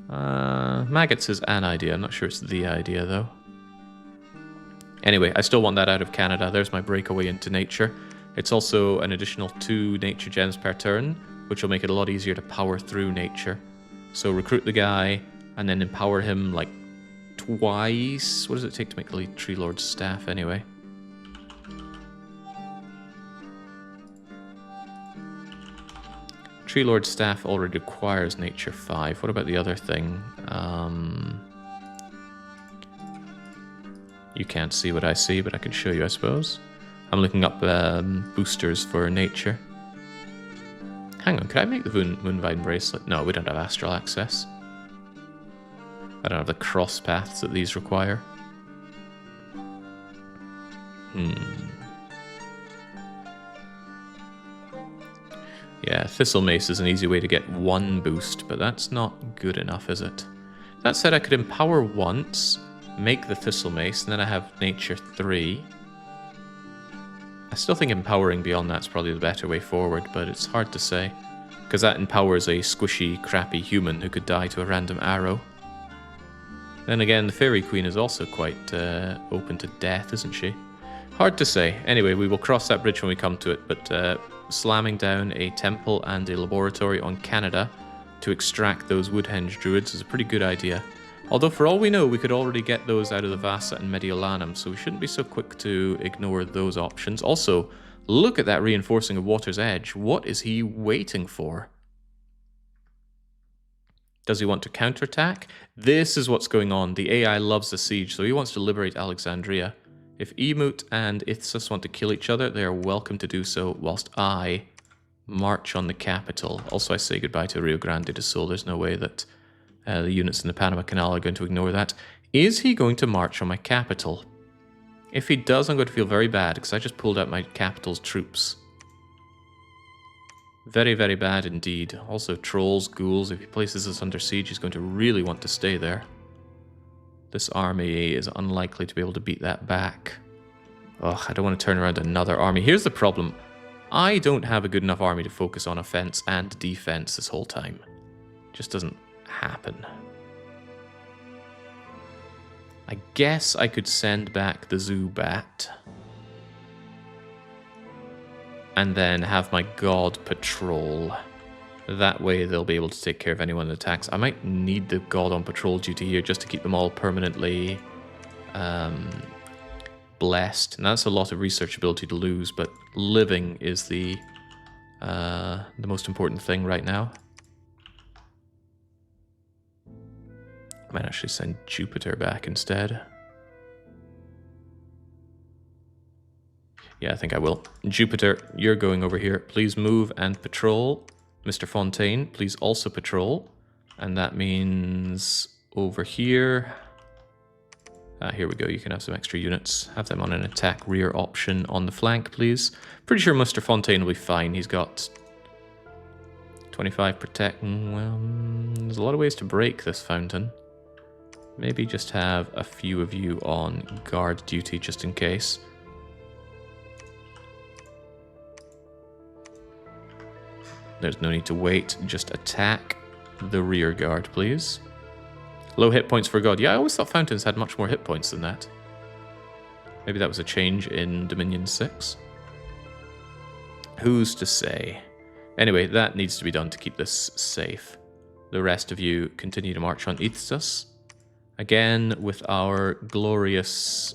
Maggots is an idea. I'm not sure it's the idea, though. Anyway, I still want that out of Canada. There's my breakaway into nature. It's also an additional 2 nature gems per turn, which will make it a lot easier to power through nature. So recruit the guy, and then empower him, like, twice. What does it take to make the Tree Lord's staff, anyway? Tree Lord's staff already requires nature 5. What about the other thing? You can't see what I see, but I can show you, I suppose. I'm looking up boosters for nature. Hang on, could I make the Moonvine bracelet? No, we don't have astral access. I don't have the cross paths that these require. Yeah, Thistle Mace is an easy way to get 1 boost, but that's not good enough, is it? That said, I could empower once, make the Thistle Mace, and then I have nature 3. I still think empowering beyond that's probably the better way forward, but it's hard to say. Because that empowers a squishy, crappy human who could die to a random arrow. Then again, the Fairy Queen is also quite open to death, isn't she? Hard to say. Anyway, we will cross that bridge when we come to it, but slamming down a temple and a laboratory on Canada to extract those Woodhenge druids is a pretty good idea. Although for all we know, we could already get those out of the Vasa and Mediolanum, so we shouldn't be so quick to ignore those options. Also, look at that reinforcing of Water's Edge. What is he waiting for? Does he want to counterattack? This is what's going on. The AI loves the siege, so he wants to liberate Alexandria. If Emut and Ithsus want to kill each other, they are welcome to do so, whilst I march on the capital. Also, I say goodbye to Rio Grande do Sul. There's no way that the units in the Panama Canal are going to ignore that. Is he going to march on my capital? If he does, I'm going to feel very bad, because I just pulled out my capital's troops. Very, very bad indeed. Also, trolls, ghouls. If he places us under siege, he's going to really want to stay there. This army is unlikely to be able to beat that back. Ugh, I don't want to turn around another army. Here's the problem. I don't have a good enough army to focus on offense and defense this whole time. It just doesn't happen. I guess I could send back the Zubat. And then have my god patrol. That way they'll be able to take care of anyone that attacks. I might need the god on patrol duty here just to keep them all permanently blessed. And that's a lot of research ability to lose, but living is the most important thing right now. I might actually send Jupiter back instead. Yeah, I think I will. Jupiter, you're going over here. Please move and patrol. Mr. Fontaine, please also patrol. And that means over here. Here we go. You can have some extra units. Have them on an attack rear option on the flank, please. Pretty sure Mr. Fontaine will be fine. He's got 25 protect. Well, there's a lot of ways to break this fountain. Maybe just have a few of you on guard duty just in case. There's no need to wait. Just attack the rear guard, please. Low hit points for God. Yeah, I always thought fountains had much more hit points than that. Maybe that was a change in Dominion 6. Who's to say? Anyway, that needs to be done to keep this safe. The rest of you continue to march on Ithsus. Again, with our glorious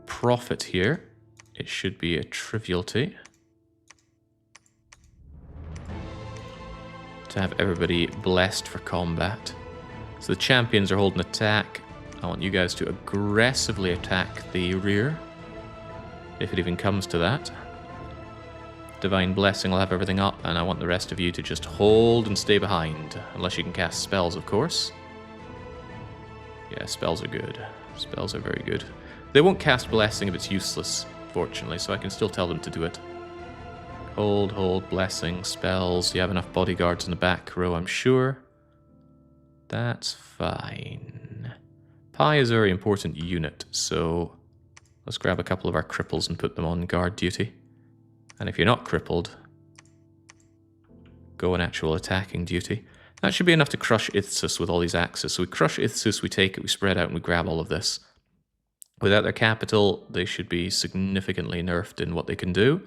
profit here. It should be a triviality to have everybody blessed for combat. So the champions are holding attack. I want you guys to aggressively attack the rear, if it even comes to that. Divine Blessing will have everything up, and I want the rest of you to just hold and stay behind, unless you can cast spells, of course. Yeah, spells are good. Spells are very good. They won't cast Blessing if it's useless, fortunately, so I can still tell them to do it. Hold, Blessing, spells. You have enough bodyguards in the back row, I'm sure. That's fine. Pi is a very important unit, so let's grab a couple of our cripples and put them on guard duty. And if you're not crippled, go on actual attacking duty. That should be enough to crush Ithsus with all these axes. So we crush Ithsus, we take it, we spread out, and we grab all of this. Without their capital, they should be significantly nerfed in what they can do.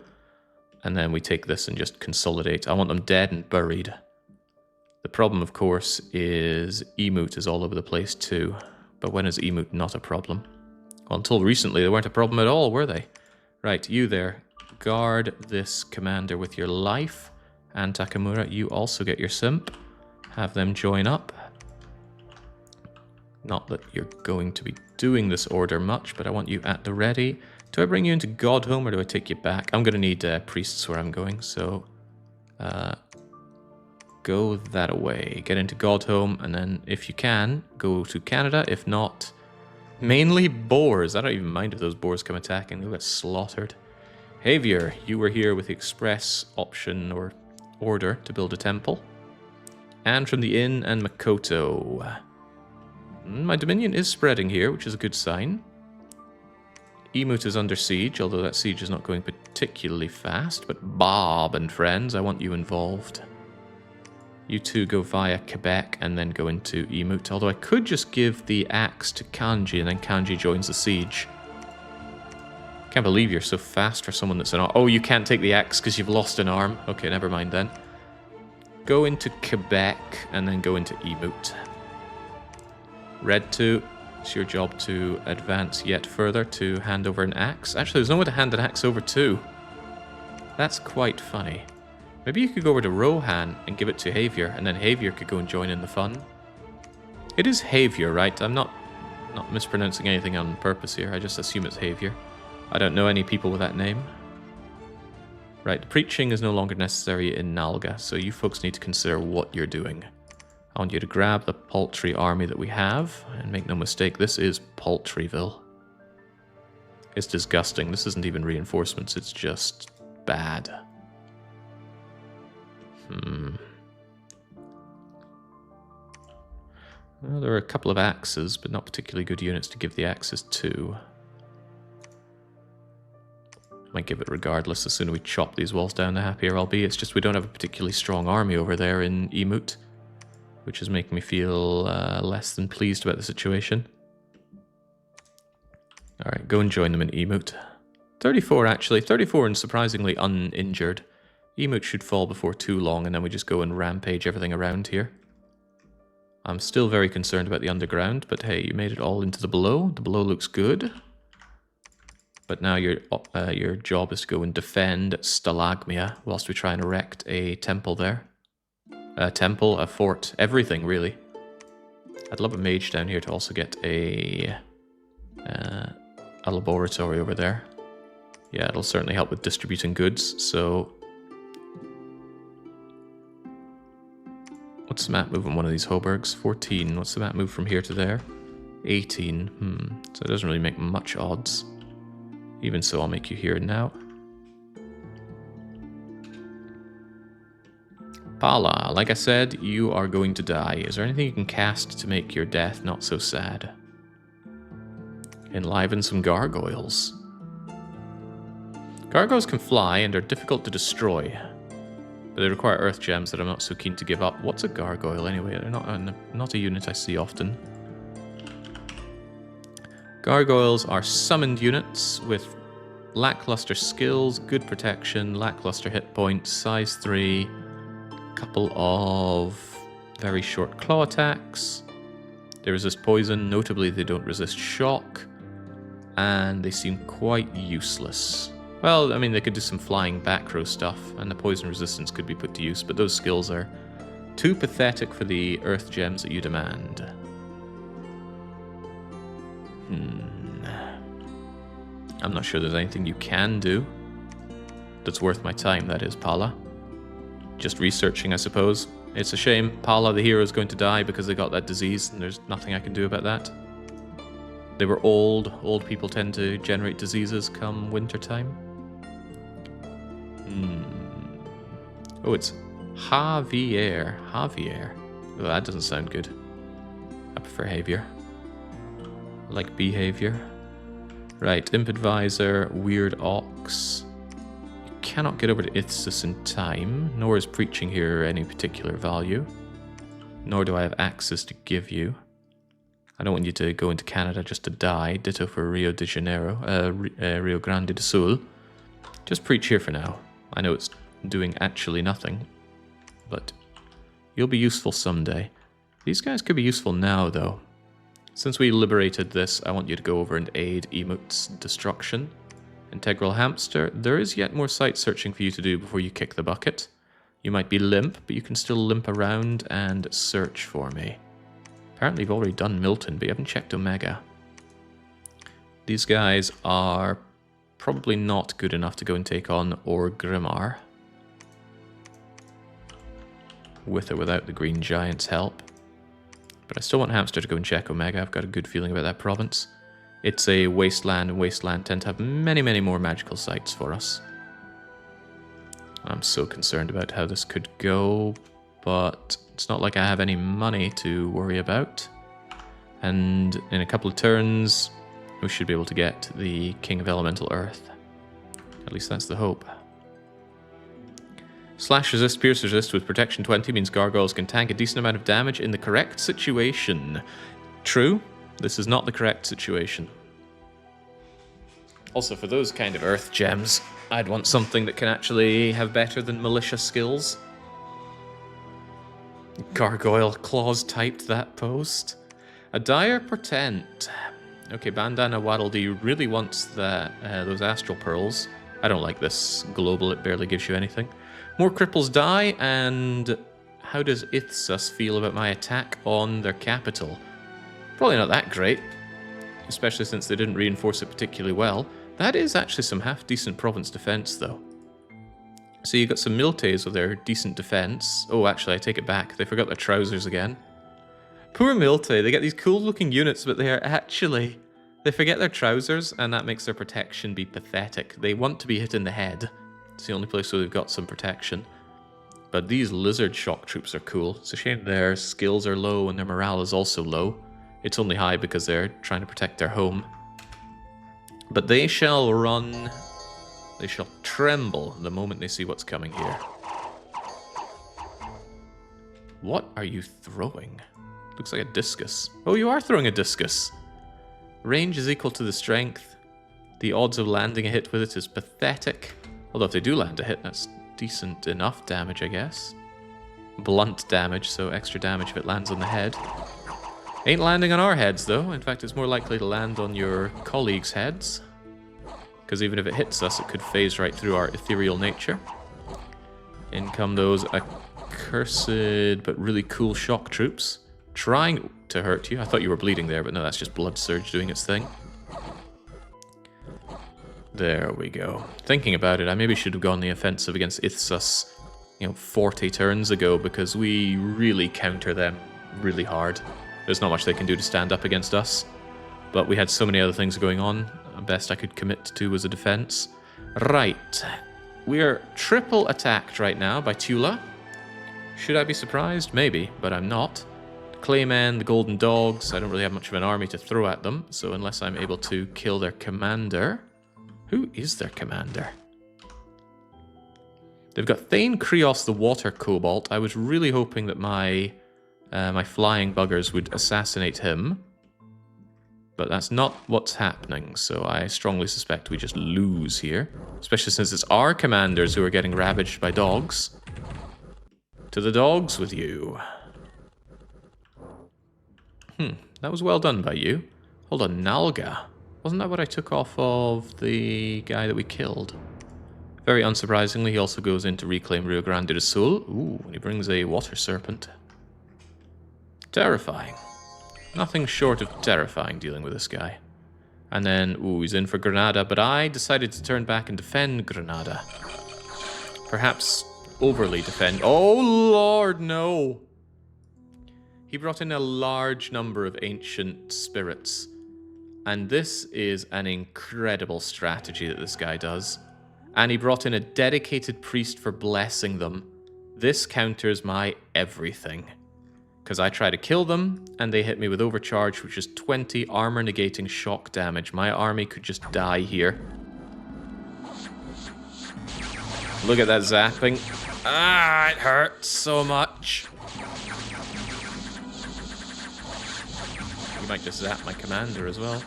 And then we take this and just consolidate. I want them dead and buried. The problem, of course, is Emoot is all over the place too. But when is Emoot not a problem? Well, until recently, they weren't a problem at all, were they? Right, you there. Guard this commander with your life. And Takamura, you also get your simp. Have them join up. Not that you're going to be doing this order much, but I want you at the ready. Do I bring you into Godhome or do I take you back? I'm going to need priests where I'm going, so go that away. Get into Godhome, and then if you can, go to Canada. If not, mainly boars. I don't even mind if those boars come attacking. They'll get slaughtered. Javier, you were here with the express option or order to build a temple. And from the inn and Makoto. My dominion is spreading here, which is a good sign. Emoot is under siege, although that siege is not going particularly fast. But Bob and friends, I want you involved. You two go via Quebec and then go into Emoot. Although I could just give the axe to Kanji and then Kanji joins the siege. Can't believe you're so fast for someone that's an arm. Oh, you can't take the axe because you've lost an arm. Okay, never mind then. Go into Quebec and then go into Emoot. Red 2, it's your job to advance yet further to hand over an axe. Actually, there's no one to hand an axe over to. That's quite funny. Maybe you could go over to Rohan and give it to Javier, and then Javier could go and join in the fun. It is Javier, right? I'm not mispronouncing anything on purpose here. I just assume it's Javier. I don't know any people with that name. Right, preaching is no longer necessary in Nalga, so you folks need to consider what you're doing. I want you to grab the paltry army that we have, and make no mistake, this is Paltryville. It's disgusting. This isn't even reinforcements, it's just bad. Well, there are a couple of axes, but not particularly good units to give the axes to. Might give it regardless. The sooner we chop these walls down, the happier I'll be. It's just we don't have a particularly strong army over there in Emoot, which is making me feel less than pleased about the situation. Alright, go and join them in Emoot. 34 actually. 34 and surprisingly uninjured. Emoot should fall before too long, and then we just go and rampage everything around here. I'm still very concerned about the underground, but hey, you made it all into the below. The below looks good. But now your job is to go and defend Stalagmia whilst we try and erect a temple there. A temple, a fort, everything really. I'd love a mage down here to also get a laboratory over there. Yeah, it'll certainly help with distributing goods, so... What's the map move on one of these Hoburgs? 14. What's the map move from here to there? 18. So it doesn't really make much odds. Even so, I'll make you here now. Pala, like I said, you are going to die. Is there anything you can cast to make your death not so sad? Enliven some gargoyles. Gargoyles can fly and are difficult to destroy, but they require earth gems that I'm not so keen to give up. What's a gargoyle anyway? They're not a unit I see often. Gargoyles are summoned units with lackluster skills, good protection, lackluster hit points, size 3, couple of very short claw attacks. They resist poison, notably they don't resist shock, and they seem quite useless. Well, I mean, they could do some flying back row stuff, and the poison resistance could be put to use, but those skills are too pathetic for the earth gems that you demand. I'm not sure there's anything you can do that's worth my time, that is, Pala. Just researching, I suppose. It's a shame Pala the hero is going to die because they got that disease, and there's nothing I can do about that. They were old. Old people tend to generate diseases come wintertime. Oh, it's Javier. Javier. Oh, that doesn't sound good. I prefer Javier. I like behavior. Right, Imp Advisor, Weird Ox. You cannot get over to Ithsus in time, nor is preaching here any particular value. Nor do I have access to give you. I don't want you to go into Canada just to die. Ditto for Rio de Janeiro, Rio Grande do Sul. Just preach here for now. I know it's doing actually nothing, but you'll be useful someday. These guys could be useful now, though. Since we liberated this, I want you to go over and aid Emut's destruction. Integral Hamster, there is yet more site searching for you to do before you kick the bucket. You might be limp, but you can still limp around and search for me. Apparently you've already done Milton, but you haven't checked Omega. These guys are probably not good enough to go and take on Or Grimmar. With or without the Green Giant's help. But I still want Hamster to go and check Omega. I've got a good feeling about that province. It's a wasteland, and wasteland tend to have many, many more magical sites for us. I'm so concerned about how this could go, but it's not like I have any money to worry about. And in a couple of turns, we should be able to get the King of Elemental Earth. At least that's the hope. Slash resist, pierce resist with protection 20 means gargoyles can tank a decent amount of damage in the correct situation. True, this is not the correct situation. Also, for those kind of earth gems, I'd want something that can actually have better than militia skills. Gargoyle Claws typed that post. A dire portent. Okay, Bandana Waddle-Dee really wants that, those astral pearls. I don't like this global, it barely gives you anything. More cripples die, and how does Ithsus feel about my attack on their capital? Probably not that great, especially since they didn't reinforce it particularly well. That is actually some half-decent province defense, though. So you got some Miltes with their decent defense. Oh, actually, I take it back. They forgot their trousers again. Poor Milte. They get these cool-looking units, but they are actually... They forget their trousers, and that makes their protection be pathetic. They want to be hit in the head. It's the only place where they've got some protection. But these lizard shock troops are cool. It's a shame their skills are low and their morale is also low. It's only high because they're trying to protect their home. But they shall run... They shall tremble the moment they see what's coming here. What are you throwing? Looks like a discus. Oh, you are throwing a discus! Range is equal to the strength. The odds of landing a hit with it is pathetic. Although if they do land a hit, that's decent enough damage, I guess. Blunt damage, so extra damage if it lands on the head. Ain't landing on our heads, though. In fact, it's more likely to land on your colleagues' heads. Because even if it hits us, it could phase right through our ethereal nature. In come those accursed but really cool shock troops. Trying to hurt you. I thought you were bleeding there, but no, that's just Blood Surge doing its thing. There we go. Thinking about it, I maybe should have gone the offensive against Ithsus, 40 turns ago, because we really counter them really hard. There's not much they can do to stand up against us. But we had so many other things going on. The best I could commit to was a defense. Right. We are triple attacked right now by Tula. Should I be surprised? Maybe, but I'm not. Claymen, the Golden Dogs, I don't really have much of an army to throw at them, so unless I'm able to kill their commander... Who is their commander? They've got Thane Krios the Water Cobalt. I was really hoping that my flying buggers would assassinate him. But that's not what's happening, so I strongly suspect we just lose here. Especially since it's our commanders who are getting ravaged by dogs. To the dogs with you. That was well done by you. Hold on, Nalga. Wasn't that what I took off of the guy that we killed? Very unsurprisingly, he also goes in to reclaim Rio Grande do Sul. Ooh, and he brings a water serpent. Terrifying. Nothing short of terrifying dealing with this guy. And then, ooh, he's in for Granada, but I decided to turn back and defend Granada. Perhaps overly defend. Oh, Lord, no! He brought in a large number of ancient spirits. And this is an incredible strategy that this guy does. And he brought in a dedicated priest for blessing them. This counters my everything. Because I try to kill them, and they hit me with overcharge, which is 20 armor negating shock damage. My army could just die here. Look at that zapping. Ah, it hurts so much. You might just zap my commander as well.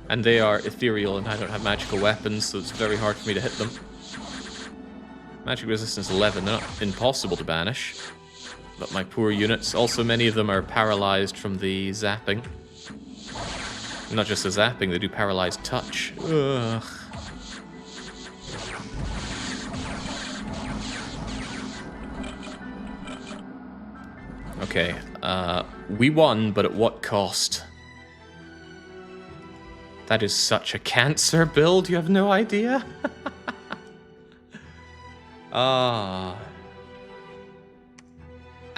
And they are ethereal, and I don't have magical weapons, so it's very hard for me to hit them. Magic resistance 11, they're not impossible to banish. But my poor units, also many of them are paralyzed from the zapping. Not just the zapping, they do paralyzed touch. Ugh. Okay, we won, but at what cost? That is such a cancer build, you have no idea? Ah.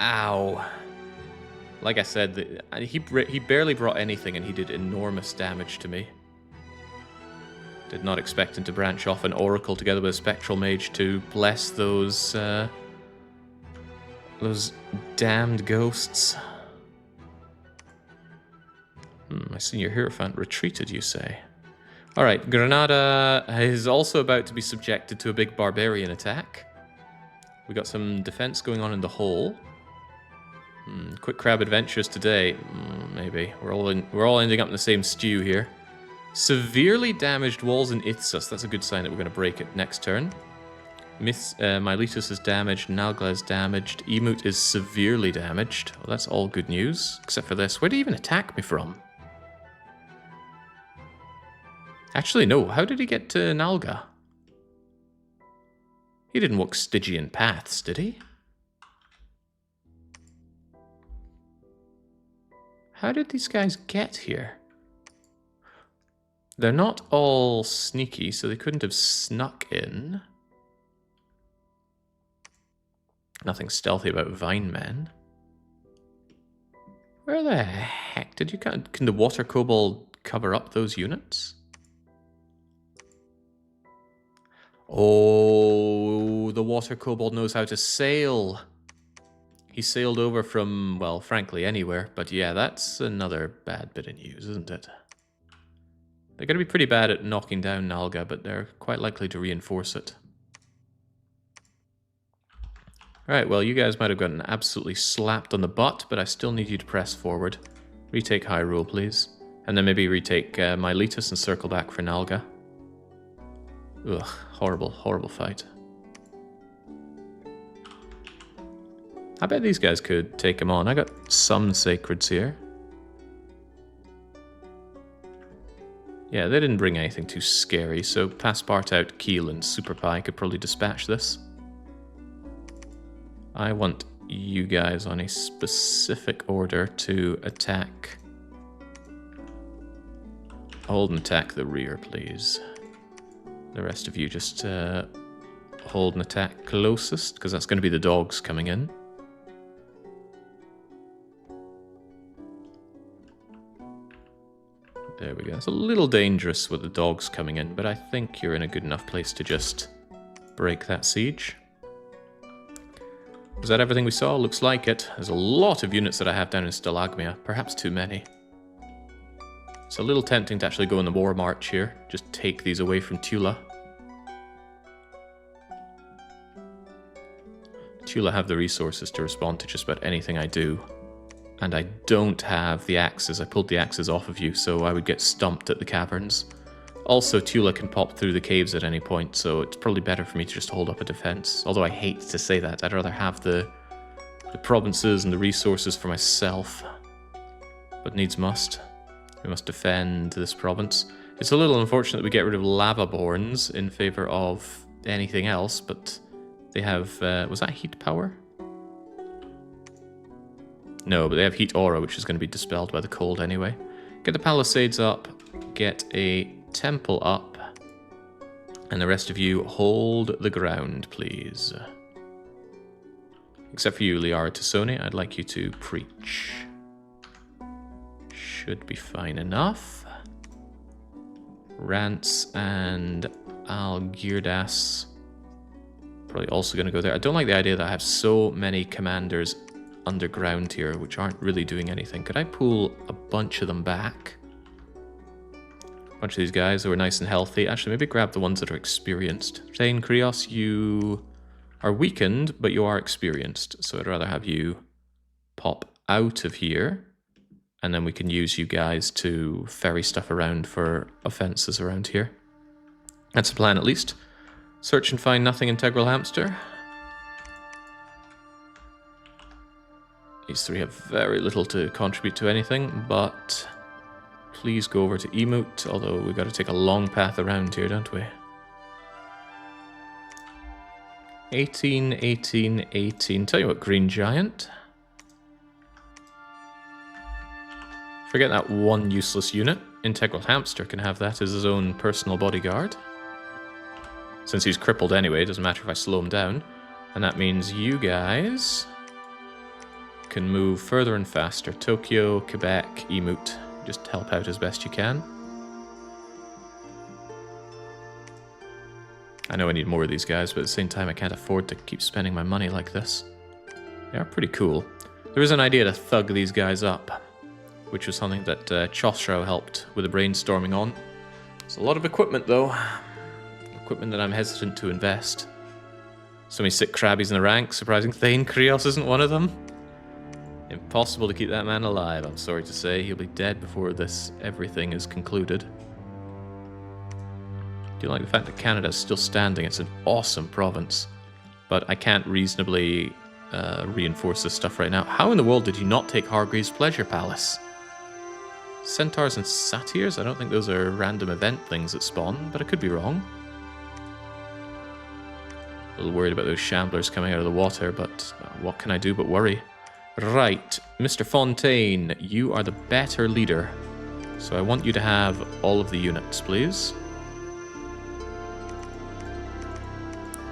Ow. Like I said, he barely brought anything and he did enormous damage to me. Did not expect him to branch off an Oracle together with a Spectral Mage to bless those damned ghosts. My senior Hierophant retreated, you say? Alright, Granada is also about to be subjected to a big barbarian attack. We got some defense going on in the hole. Quick crab adventures today. Maybe. We're all ending up in the same stew here. Severely damaged walls in Ithsus. That's a good sign that we're going to break it next turn. Miletus is damaged. Nalgla is damaged. Emut is severely damaged. Well, that's all good news. Except for this. Where did he even attack me from? Actually, no. How did he get to Nalga? He didn't walk Stygian paths, did he? How did these guys get here? They're not all sneaky, so they couldn't have snuck in. Nothing stealthy about Vine Men. Where the heck did you... Can the Water Kobold cover up those units? Oh, the Water Kobold knows how to sail. He sailed over from, well, frankly, anywhere. But yeah, that's another bad bit of news, isn't it? They're going to be pretty bad at knocking down Nalga, but they're quite likely to reinforce it. Alright, well, you guys might have gotten absolutely slapped on the butt, but I still need you to press forward. Retake Hyrule, please. And then maybe retake Miletus and circle back for Nalga. Ugh, horrible, horrible fight. I bet these guys could take him on. I got some Sacreds here. Yeah, they didn't bring anything too scary, so Passpart out, Keel, and Super Pie could probably dispatch this. I want you guys on a specific order to attack. Hold and attack the rear, please. The rest of you just hold and attack closest, because that's going to be the dogs coming in. There we go. It's a little dangerous with the dogs coming in, but I think you're in a good enough place to just break that siege. Is that everything we saw? Looks like it. There's a lot of units that I have down in Stalagmia. Perhaps too many. It's a little tempting to actually go on the war march here. Just take these away from Tula. Tula have the resources to respond to just about anything I do. And I don't have the axes. I pulled the axes off of you, so I would get stumped at the caverns. Also, Tula can pop through the caves at any point, so it's probably better for me to just hold up a defense. Although I hate to say that. I'd rather have the provinces and the resources for myself. But needs must. We must defend this province. It's a little unfortunate that we get rid of Lavaborns in favor of anything else, but they have... was that heat power? No, but they have heat aura, which is going to be dispelled by the cold anyway. Get the palisades up, get a temple up, and the rest of you hold the ground, please. Except for you, Liara Tassoni, I'd like you to preach. should be fine enough. Rance and Algirdas probably also going to go there. I don't like the idea that I have so many commanders underground here, which aren't really doing anything. Could I pull a bunch of them back? A bunch of these guys who are nice and healthy. Actually, maybe grab the ones that are experienced. Thane Krios, you are weakened, but you are experienced. So I'd rather have you pop out of here. And then we can use you guys to ferry stuff around for offenses around here. That's the plan, at least. Search and find nothing, integral hamster. These three have very little to contribute to anything, but please go over to Emote, although we've got to take a long path around here, don't we? 18, 18, 18. Tell you what, Green Giant. Forget that one useless unit. Integral Hamster can have that as his own personal bodyguard. Since he's crippled anyway, it doesn't matter if I slow him down. And that means you guys can move further and faster. Tokyo, Quebec, Emote. Just help out as best you can. I know I need more of these guys, but at the same time I can't afford to keep spending my money like this. They are pretty cool. There is an idea to thug these guys up, which was something that Chosrow helped with the brainstorming on. It's a lot of equipment, though. Equipment that I'm hesitant to invest. So many sick crabbies in the ranks. Surprising Thane Krios isn't one of them. Impossible to keep that man alive, I'm sorry to say. He'll be dead before this everything is concluded. Do you like the fact that Canada is still standing? It's an awesome province. But I can't reasonably reinforce this stuff right now. How in the world did you not take Hargreaves' Pleasure Palace? Centaurs and Satyrs? I don't think those are random event things that spawn, but I could be wrong. A little worried about those shamblers coming out of the water, but what can I do but worry? Right, Mr. Fontaine, you are the better leader. So I want you to have all of the units, please.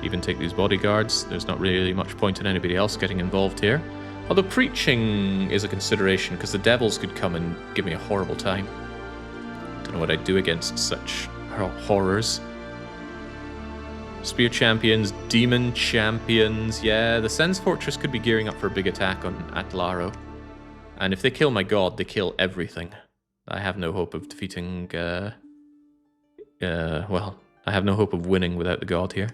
Even take these bodyguards. There's not really much point in anybody else getting involved here. Although preaching is a consideration, because the devils could come and give me a horrible time. Don't know what I'd do against such horrors. Spear champions, demon champions. Yeah, the Sen's Fortress could be gearing up for a big attack on Atlaro. And if they kill my god, they kill everything. I have no hope of defeating... well, I have no hope of winning without the god here.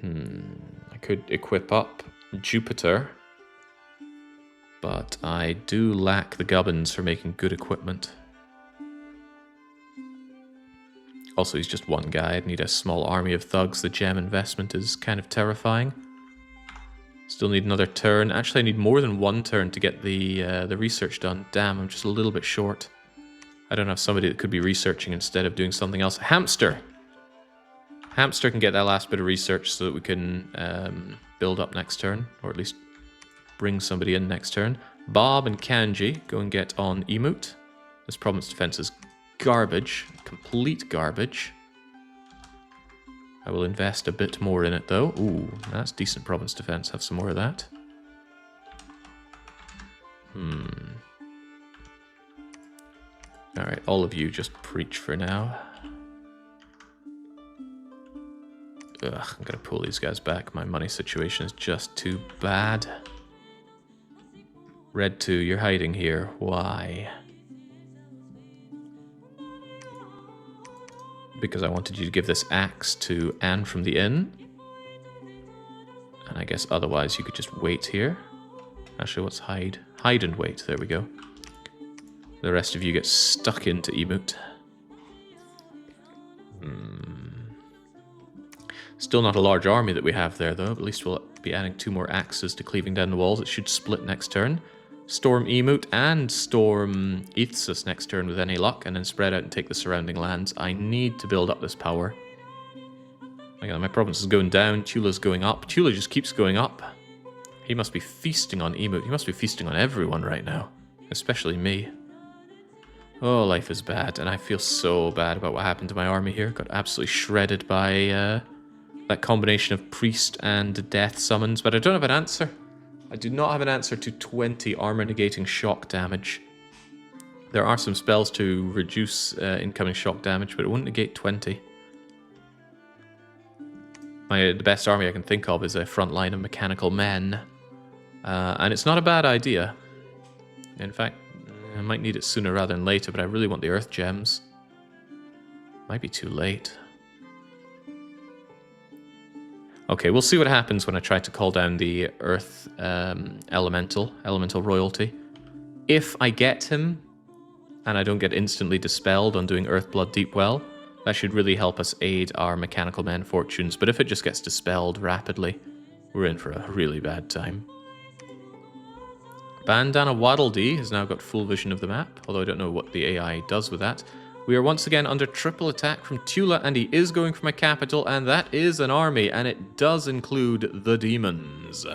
I could equip up Jupiter. But I do lack the gubbins for making good equipment. Also, he's just one guy. I'd need a small army of thugs. The gem investment is kind of terrifying. Still need another turn. Actually, I need more than one turn to get the research done. Damn, I'm just a little bit short. I don't have somebody that could be researching instead of doing something else. Hamster! Hamster can get that last bit of research so that we can build up next turn. Or at least bring somebody in next turn. Bob and Kanji go and get on Emote. This province defense is garbage. Complete garbage. I will invest a bit more in it, though. Ooh, that's decent province defense. Have some more of that. Alright, all of you just preach for now. Ugh, I'm gonna pull these guys back. My money situation is just too bad. Red 2, you're hiding here. Why? Because I wanted you to give this axe to Anne from the inn. And I guess otherwise you could just wait here. Actually, what's hide? Hide and wait. There we go. The rest of you get stuck into Emote. Still not a large army that we have there, though. At least we'll be adding 2 more axes to cleaving down the walls. It should split next turn. Storm Emote and storm Ethsus next turn with any luck, and then spread out and take the surrounding lands. I need to build up this power. My god, my province is going down. Tula's going up. Tula just keeps going up. He must be feasting on Emote. He must be feasting on everyone right now. Especially me. Oh, life is bad, and I feel so bad about what happened to my army here. Got absolutely shredded by that combination of priest and death summons, but I don't have an answer. I do not have an answer to 20 armor negating shock damage. There are some spells to reduce incoming shock damage, but it wouldn't negate 20. The best army I can think of is a front line of mechanical men. And it's not a bad idea. In fact, I might need it sooner rather than later, but I really want the earth gems. Might be too late. Okay, we'll see what happens when I try to call down the earth elemental royalty. If I get him, and I don't get instantly dispelled on doing Earthblood Deepwell, that should really help us aid our mechanical men fortunes. But if it just gets dispelled rapidly, we're in for a really bad time. Bandana Waddle-Dee has now got full vision of the map, although I don't know what the AI does with that. We are once again under triple attack from Tula, and he is going for my capital, and that is an army, and it does include the demons.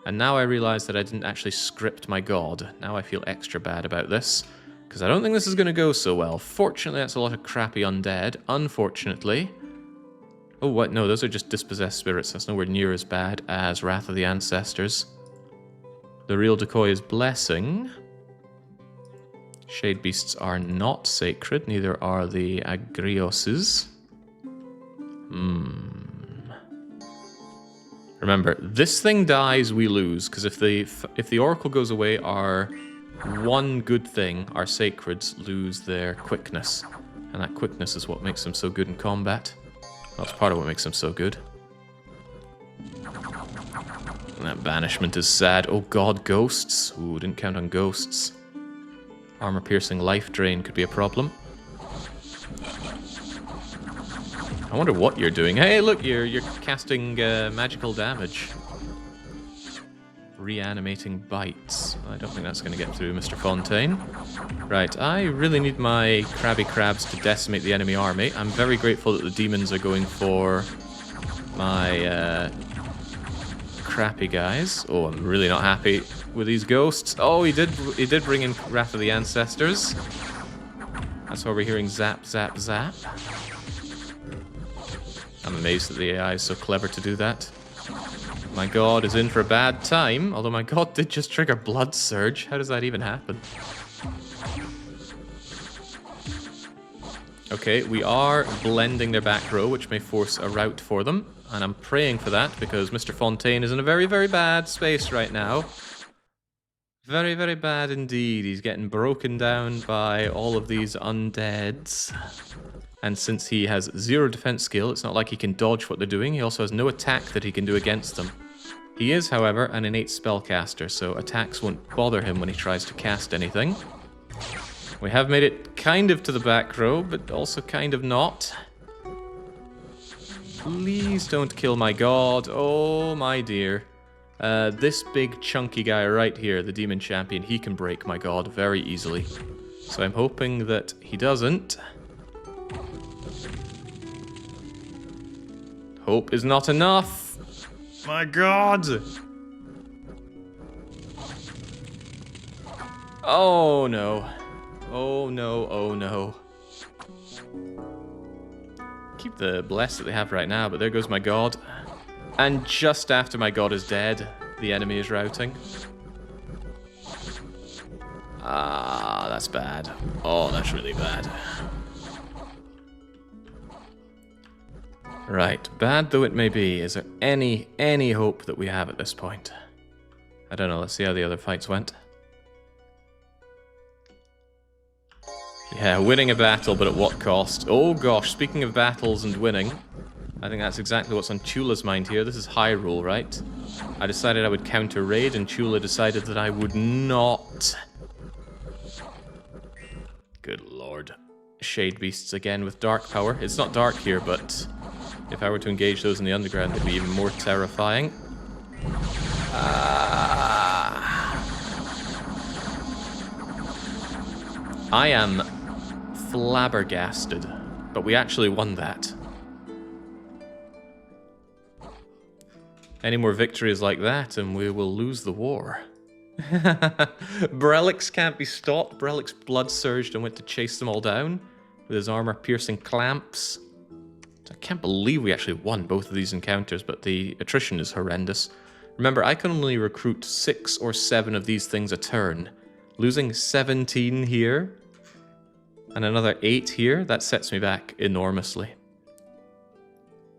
And now I realize that I didn't actually script my god. Now I feel extra bad about this, because I don't think this is going to go so well. Fortunately, that's a lot of crappy undead. Unfortunately... Oh, what? No, those are just dispossessed spirits. That's nowhere near as bad as Wrath of the Ancestors. The real decoy is Blessing. Shade Beasts are not sacred, neither are the Agrioses. Remember, this thing dies, we lose, because if the Oracle goes away, our one good thing, our sacreds, lose their quickness. And that quickness is what makes them so good in combat. That's part of what makes them so good. And that banishment is sad. Oh god, ghosts. Ooh, didn't count on ghosts. Armor-piercing life drain could be a problem. I wonder what you're doing. Hey, look, you're casting magical damage. Reanimating bites. I don't think that's going to get through, Mr. Fontaine. Right, I really need my crabby crabs to decimate the enemy army. I'm very grateful that the demons are going for my crappy guys. Oh, I'm really not happy with these ghosts. Oh, he did bring in Wrath of the Ancestors. That's why we're hearing zap, zap, zap. I'm amazed that the AI is so clever to do that. My god is in for a bad time, although my god did just trigger Blood Surge. How does that even happen? Okay, we are blending their back row, which may force a rout for them. And I'm praying for that, because Mr. Fontaine is in a very, very bad space right now. Very, very bad indeed. He's getting broken down by all of these undeads. And since he has 0 defense skill, it's not like he can dodge what they're doing. He also has no attack that he can do against them. He is, however, an innate spellcaster, so attacks won't bother him when he tries to cast anything. We have made it kind of to the back row, but also kind of not. Please don't kill my god. Oh my dear. This big chunky guy right here, the demon champion, he can break my god very easily. So I'm hoping that he doesn't. Hope is not enough. My god. Oh no. Oh no, oh no. Keep the bless that they have right now, but there goes my god. And just after my god is dead, the enemy is routing. Ah, that's bad. Oh, that's really bad. Right, bad though it may be, is there any hope that we have at this point? I don't know, let's see how the other fights went. Yeah, winning a battle, but at what cost? Oh gosh, speaking of battles and winning, I think that's exactly what's on Chula's mind here. This is Hyrule, right? I decided I would counter raid, and Chula decided that I would not. Good lord. Shade Beasts again with dark power. It's not dark here, but if I were to engage those in the underground, they'd be even more terrifying. I am flabbergasted, but we actually won that. Any more victories like that and we will lose the war. Brelix can't be stopped. Brelix blood surged and went to chase them all down with his armor-piercing clamps. I can't believe we actually won both of these encounters, but the attrition is horrendous. Remember, I can only recruit 6 or 7 of these things a turn. Losing 17 here and another 8 here, that sets me back enormously.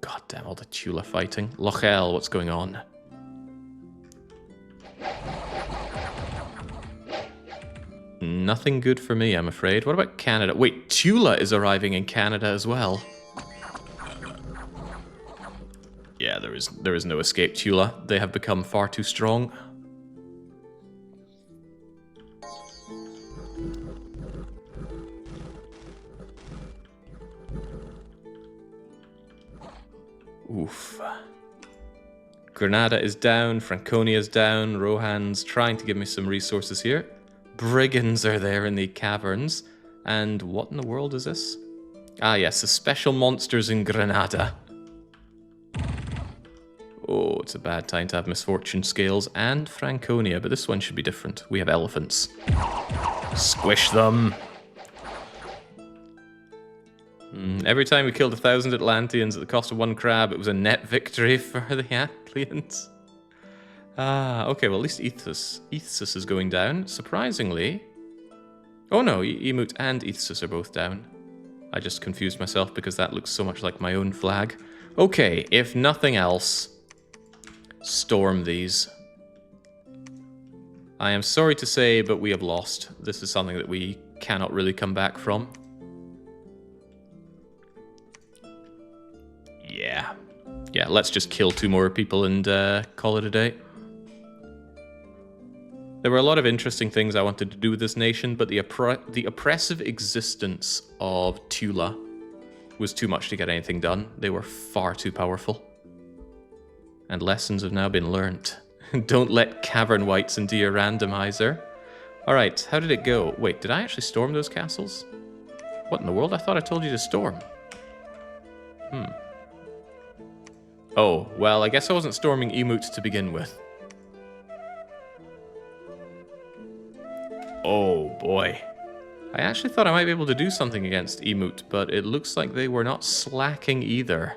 God damn, all the Tula fighting. Lochel, what's going on? Nothing good for me, I'm afraid. What about Canada? Wait, Tula is arriving in Canada as well. Yeah, there is no escape, Tula. They have become far too strong. Oof. Granada is down, Franconia is down, Rohan's trying to give me some resources here. Brigands are there in the caverns. And what in the world is this? Ah yes, the special monsters in Granada. Oh, it's a bad time to have misfortune scales and Franconia, but this one should be different. We have elephants. Squish them! Every time we killed 1,000 Atlanteans at the cost of 1 crab, it was a net victory for the Atlians. Ah, okay, well at least Ethsus is going down. Surprisingly... Oh no, Emut and Ethsus are both down. I just confused myself because that looks so much like my own flag. Okay, if nothing else, storm these. I am sorry to say, but we have lost. This is something that we cannot really come back from. Yeah, let's just kill 2 more people and call it a day. There were a lot of interesting things I wanted to do with this nation, but the oppressive existence of Tula was too much to get anything done. They were far too powerful. And lessons have now been learnt. Don't let cavern whites into your randomizer. Alright, how did it go? Wait, did I actually storm those castles? What in the world? I thought I told you to storm. Oh, well, I guess I wasn't storming Emut to begin with. Oh, boy. I actually thought I might be able to do something against Emut, but it looks like they were not slacking either.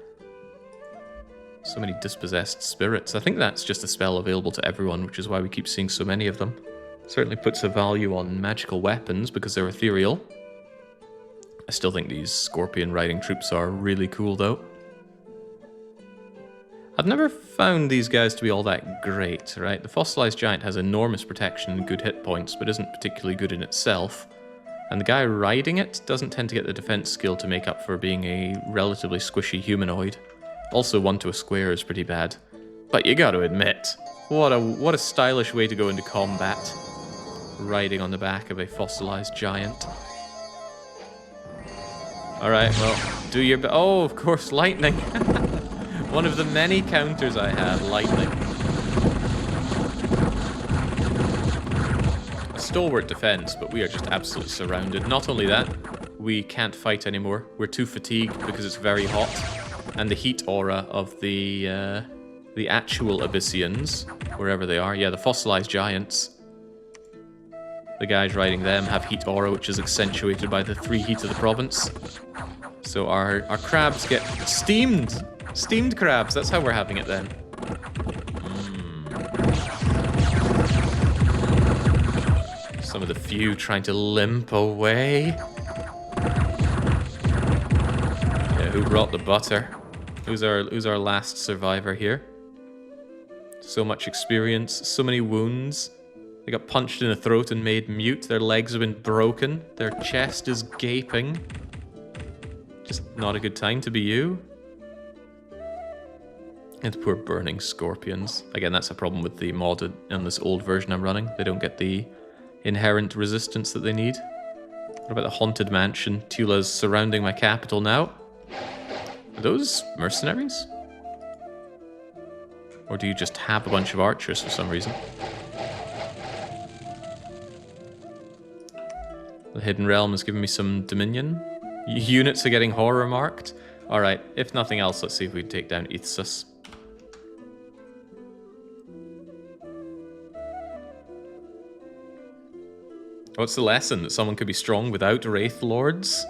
So many dispossessed spirits. I think that's just a spell available to everyone, which is why we keep seeing so many of them. Certainly puts a value on magical weapons because they're ethereal. I still think these scorpion riding troops are really cool, though. I've never found these guys to be all that great, right? The fossilized giant has enormous protection and good hit points, but isn't particularly good in itself. And the guy riding it doesn't tend to get the defense skill to make up for being a relatively squishy humanoid. Also, 1 to a square is pretty bad. But you gotta admit, what a stylish way to go into combat. Riding on the back of a fossilized giant. Alright, well, do your best. Oh, of course, lightning! One of the many counters I have, lightning. A stalwart defense, but we are just absolutely surrounded. Not only that, we can't fight anymore. We're too fatigued because it's very hot. And the heat aura of the actual Abyssians, wherever they are. Yeah, the fossilized giants. The guys riding them have heat aura, which is accentuated by the 3 heat of the province. So our crabs get steamed! Steamed crabs, that's how we're having it then. Some of the few trying to limp away. Yeah, who brought the butter? Who's our last survivor here? So much experience, so many wounds. They got punched in the throat and made mute. Their legs have been broken. Their chest is gaping. Just not a good time to be you. And the poor burning scorpions. Again, that's a problem with the mod on this old version I'm running. They don't get the inherent resistance that they need. What about the haunted mansion? Tula's surrounding my capital now. Are those mercenaries? Or do you just have a bunch of archers for some reason? The Hidden Realm is giving me some dominion. Units are getting horror marked. Alright, if nothing else, let's see if we can take down Ethsus. What's the lesson? That someone could be strong without Wraith Lords?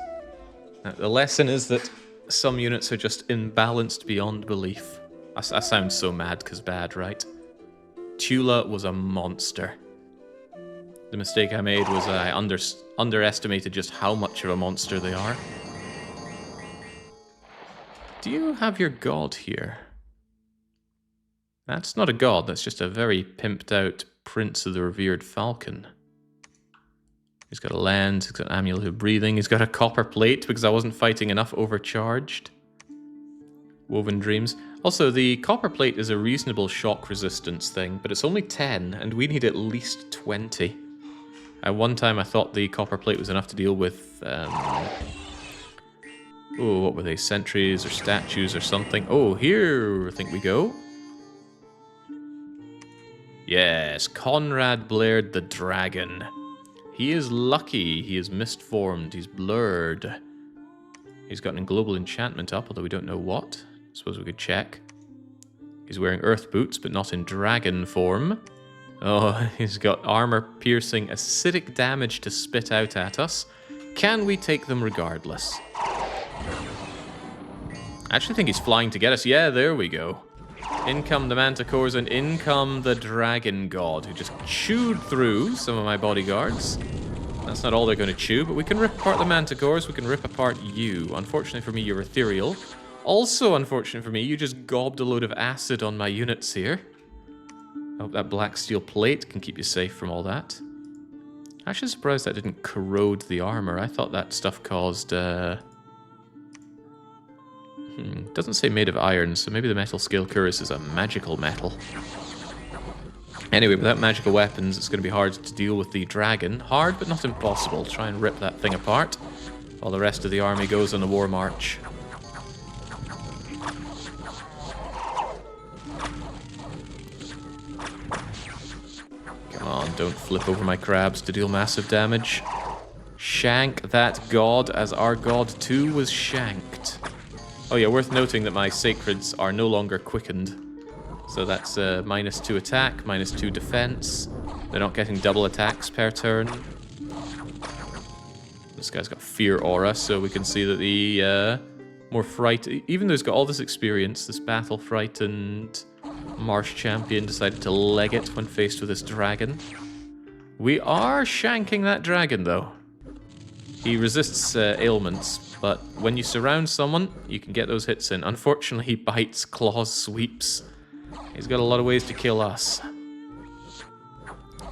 The lesson is that some units are just imbalanced beyond belief. I sound so mad because bad, right? Tula was a monster. The mistake I made was I underestimated just how much of a monster they are. Do you have your god here? That's not a god, that's just a very pimped out Prince of the Revered Falcon. He's got a lens, he's got an amulet of breathing, he's got a copper plate because I wasn't fighting enough overcharged. Woven Dreams. Also, the copper plate is a reasonable shock resistance thing, but it's only 10, and we need at least 20. At one time I thought the copper plate was enough to deal with, oh, what were they, sentries or statues or something. Oh, here I think we go. Yes, Conrad Blaird the Dragon. He is lucky, he is mist-formed, he's blurred. He's got an global enchantment up, although we don't know what. I suppose we could check. He's wearing earth boots, but not in dragon form. Oh, he's got armor-piercing acidic damage to spit out at us. Can we take them regardless? I actually think he's flying to get us. Yeah, there we go. In come the Manticores and in come the Dragon God, who just chewed through some of my bodyguards. That's not all they're going to chew, but we can rip apart the Manticores, we can rip apart you. Unfortunately for me, you're ethereal. Also, unfortunate for me, you just gobbed a load of acid on my units here. I hope that black steel plate can keep you safe from all that. Actually surprised that didn't corrode the armor. I thought that stuff caused, doesn't say made of iron, so maybe the metal scale cuirass is a magical metal. Anyway, without magical weapons, it's going to be hard to deal with the dragon. Hard, but not impossible. Try and rip that thing apart, while the rest of the army goes on a war march. Come on, don't flip over my crabs to deal massive damage. Shank that god, as our god too was shanked. Oh yeah, worth noting that my sacreds are no longer quickened. So that's -2 attack, -2 defense. They're not getting double attacks per turn. This guy's got fear aura, so we can see that the more fright... Even though he's got all this experience, this battle-frightened Marsh champion decided to leg it when faced with this dragon. We are shanking that dragon, though. He resists ailments, but when you surround someone, you can get those hits in. Unfortunately, he bites, claws, sweeps. He's got a lot of ways to kill us.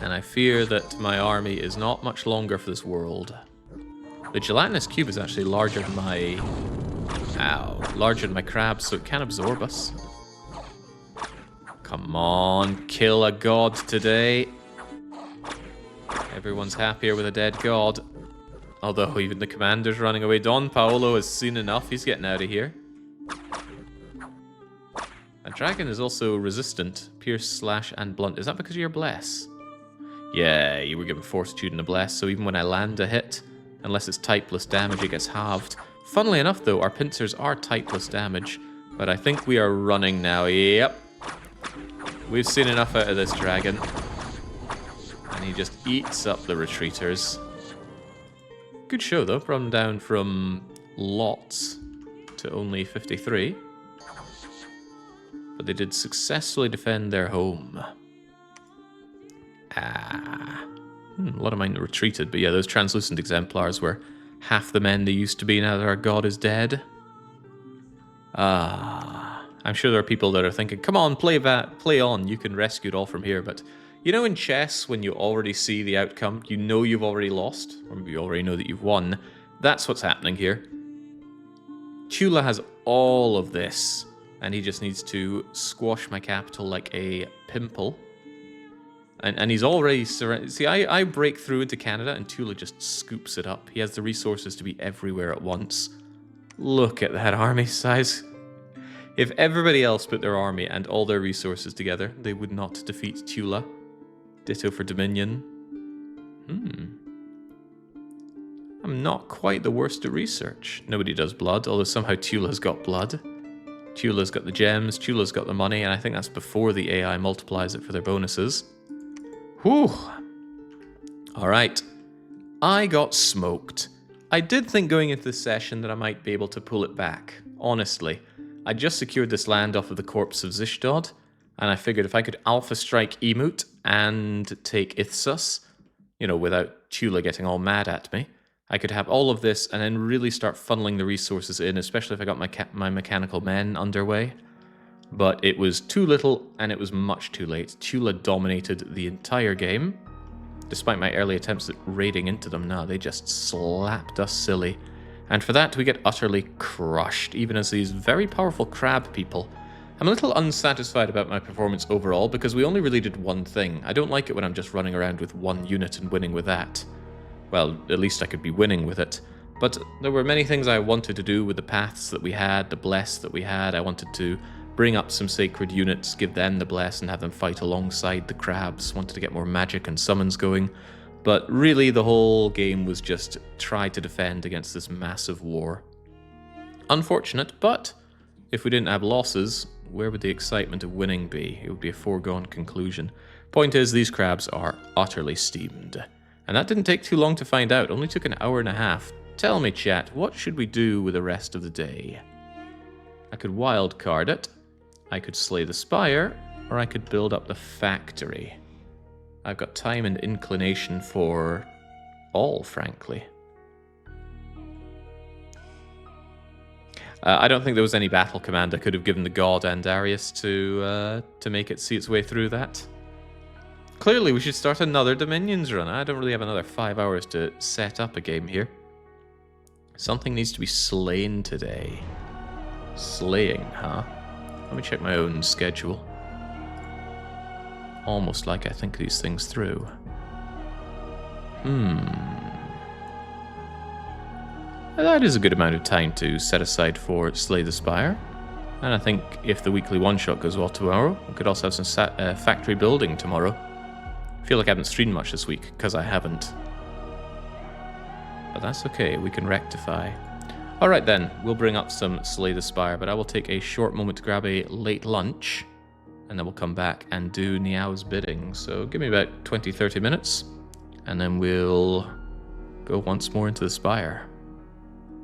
And I fear that my army is not much longer for this world. The gelatinous cube is actually larger than my... larger than my crabs, so it can absorb us. Come on, kill a god today. Everyone's happier with a dead god. Although even the commander's running away. Don Paolo has seen enough, he's getting out of here. A dragon is also resistant. Pierce, slash, and blunt. Is that because of your bless? Yeah, you were given fortitude and a bless, so even when I land a hit, unless it's typeless damage, it gets halved. Funnily enough, though, our pincers are typeless damage, but I think we are running now. Yep. We've seen enough out of this dragon. And he just eats up the retreaters. Good show, though. Brought them down from lots to only 53. But they did successfully defend their home. A lot of mine retreated, but yeah, those translucent exemplars were half the men they used to be now that our god is dead. I'm sure there are people that are thinking, come on, play on, you can rescue it all from here, but you know in chess, when you already see the outcome, you know you've already lost, or maybe you already know that you've won. That's what's happening here. Tula has all of this, and he just needs to squash my capital like a pimple. And he's already surrounded. See, I break through into Canada, and Tula just scoops it up. He has the resources to be everywhere at once. Look at that army size. If everybody else put their army and all their resources together, they would not defeat Tula. Ditto for Dominion. I'm not quite the worst at research. Nobody does blood, although somehow Tula's got blood. Tula's got the gems, Tula's got the money, and I think that's before the AI multiplies it for their bonuses. Whew. Alright. I got smoked. I did think going into this session that I might be able to pull it back. Honestly. I just secured this land off of the corpse of Zishdod, And I figured if I could Alpha Strike Emote and take Ithsus, you know, without Chula getting all mad at me, I could have all of this and then really start funneling the resources in, especially if I got my mechanical men underway. But it was too little and it was much too late. Chula dominated the entire game. Despite my early attempts at raiding into them, no, they just slapped us silly. And for that, we get utterly crushed, even as these very powerful crab people. I'm a little unsatisfied about my performance overall, because we only really did one thing. I don't like it when I'm just running around with one unit and winning with that. Well, at least I could be winning with it. But there were many things I wanted to do with the paths that we had, the bless that we had. I wanted to bring up some sacred units, give them the bless, and have them fight alongside the crabs. Wanted to get more magic and summons going. But really, the whole game was just try to defend against this massive war. Unfortunate, but if we didn't have losses, where would the excitement of winning be? It would be a foregone conclusion. Point is, these crabs are utterly steamed. And that didn't take too long to find out. It only took an hour and a half. Tell me, chat, what should we do with the rest of the day? I could wildcard it. I could slay the spire, or I could build up the factory. I've got time and inclination for all, frankly. I don't think there was any battle command I could have given the god Andarius to make it see its way through that. Clearly, we should start another Dominions run. I don't really have another 5 hours to set up a game here. Something needs to be slain today. Slaying, huh? Let me check my own schedule. Almost like I think these things through. That is a good amount of time to set aside for Slay the Spire. And I think if the weekly one-shot goes well tomorrow, we could also have some factory building tomorrow. I feel like I haven't streamed much this week, because I haven't. But that's okay, we can rectify. Alright then, we'll bring up some Slay the Spire, but I will take a short moment to grab a late lunch, and then we'll come back and do Niao's bidding. So give me about 20-30 minutes, and then we'll go once more into the Spire.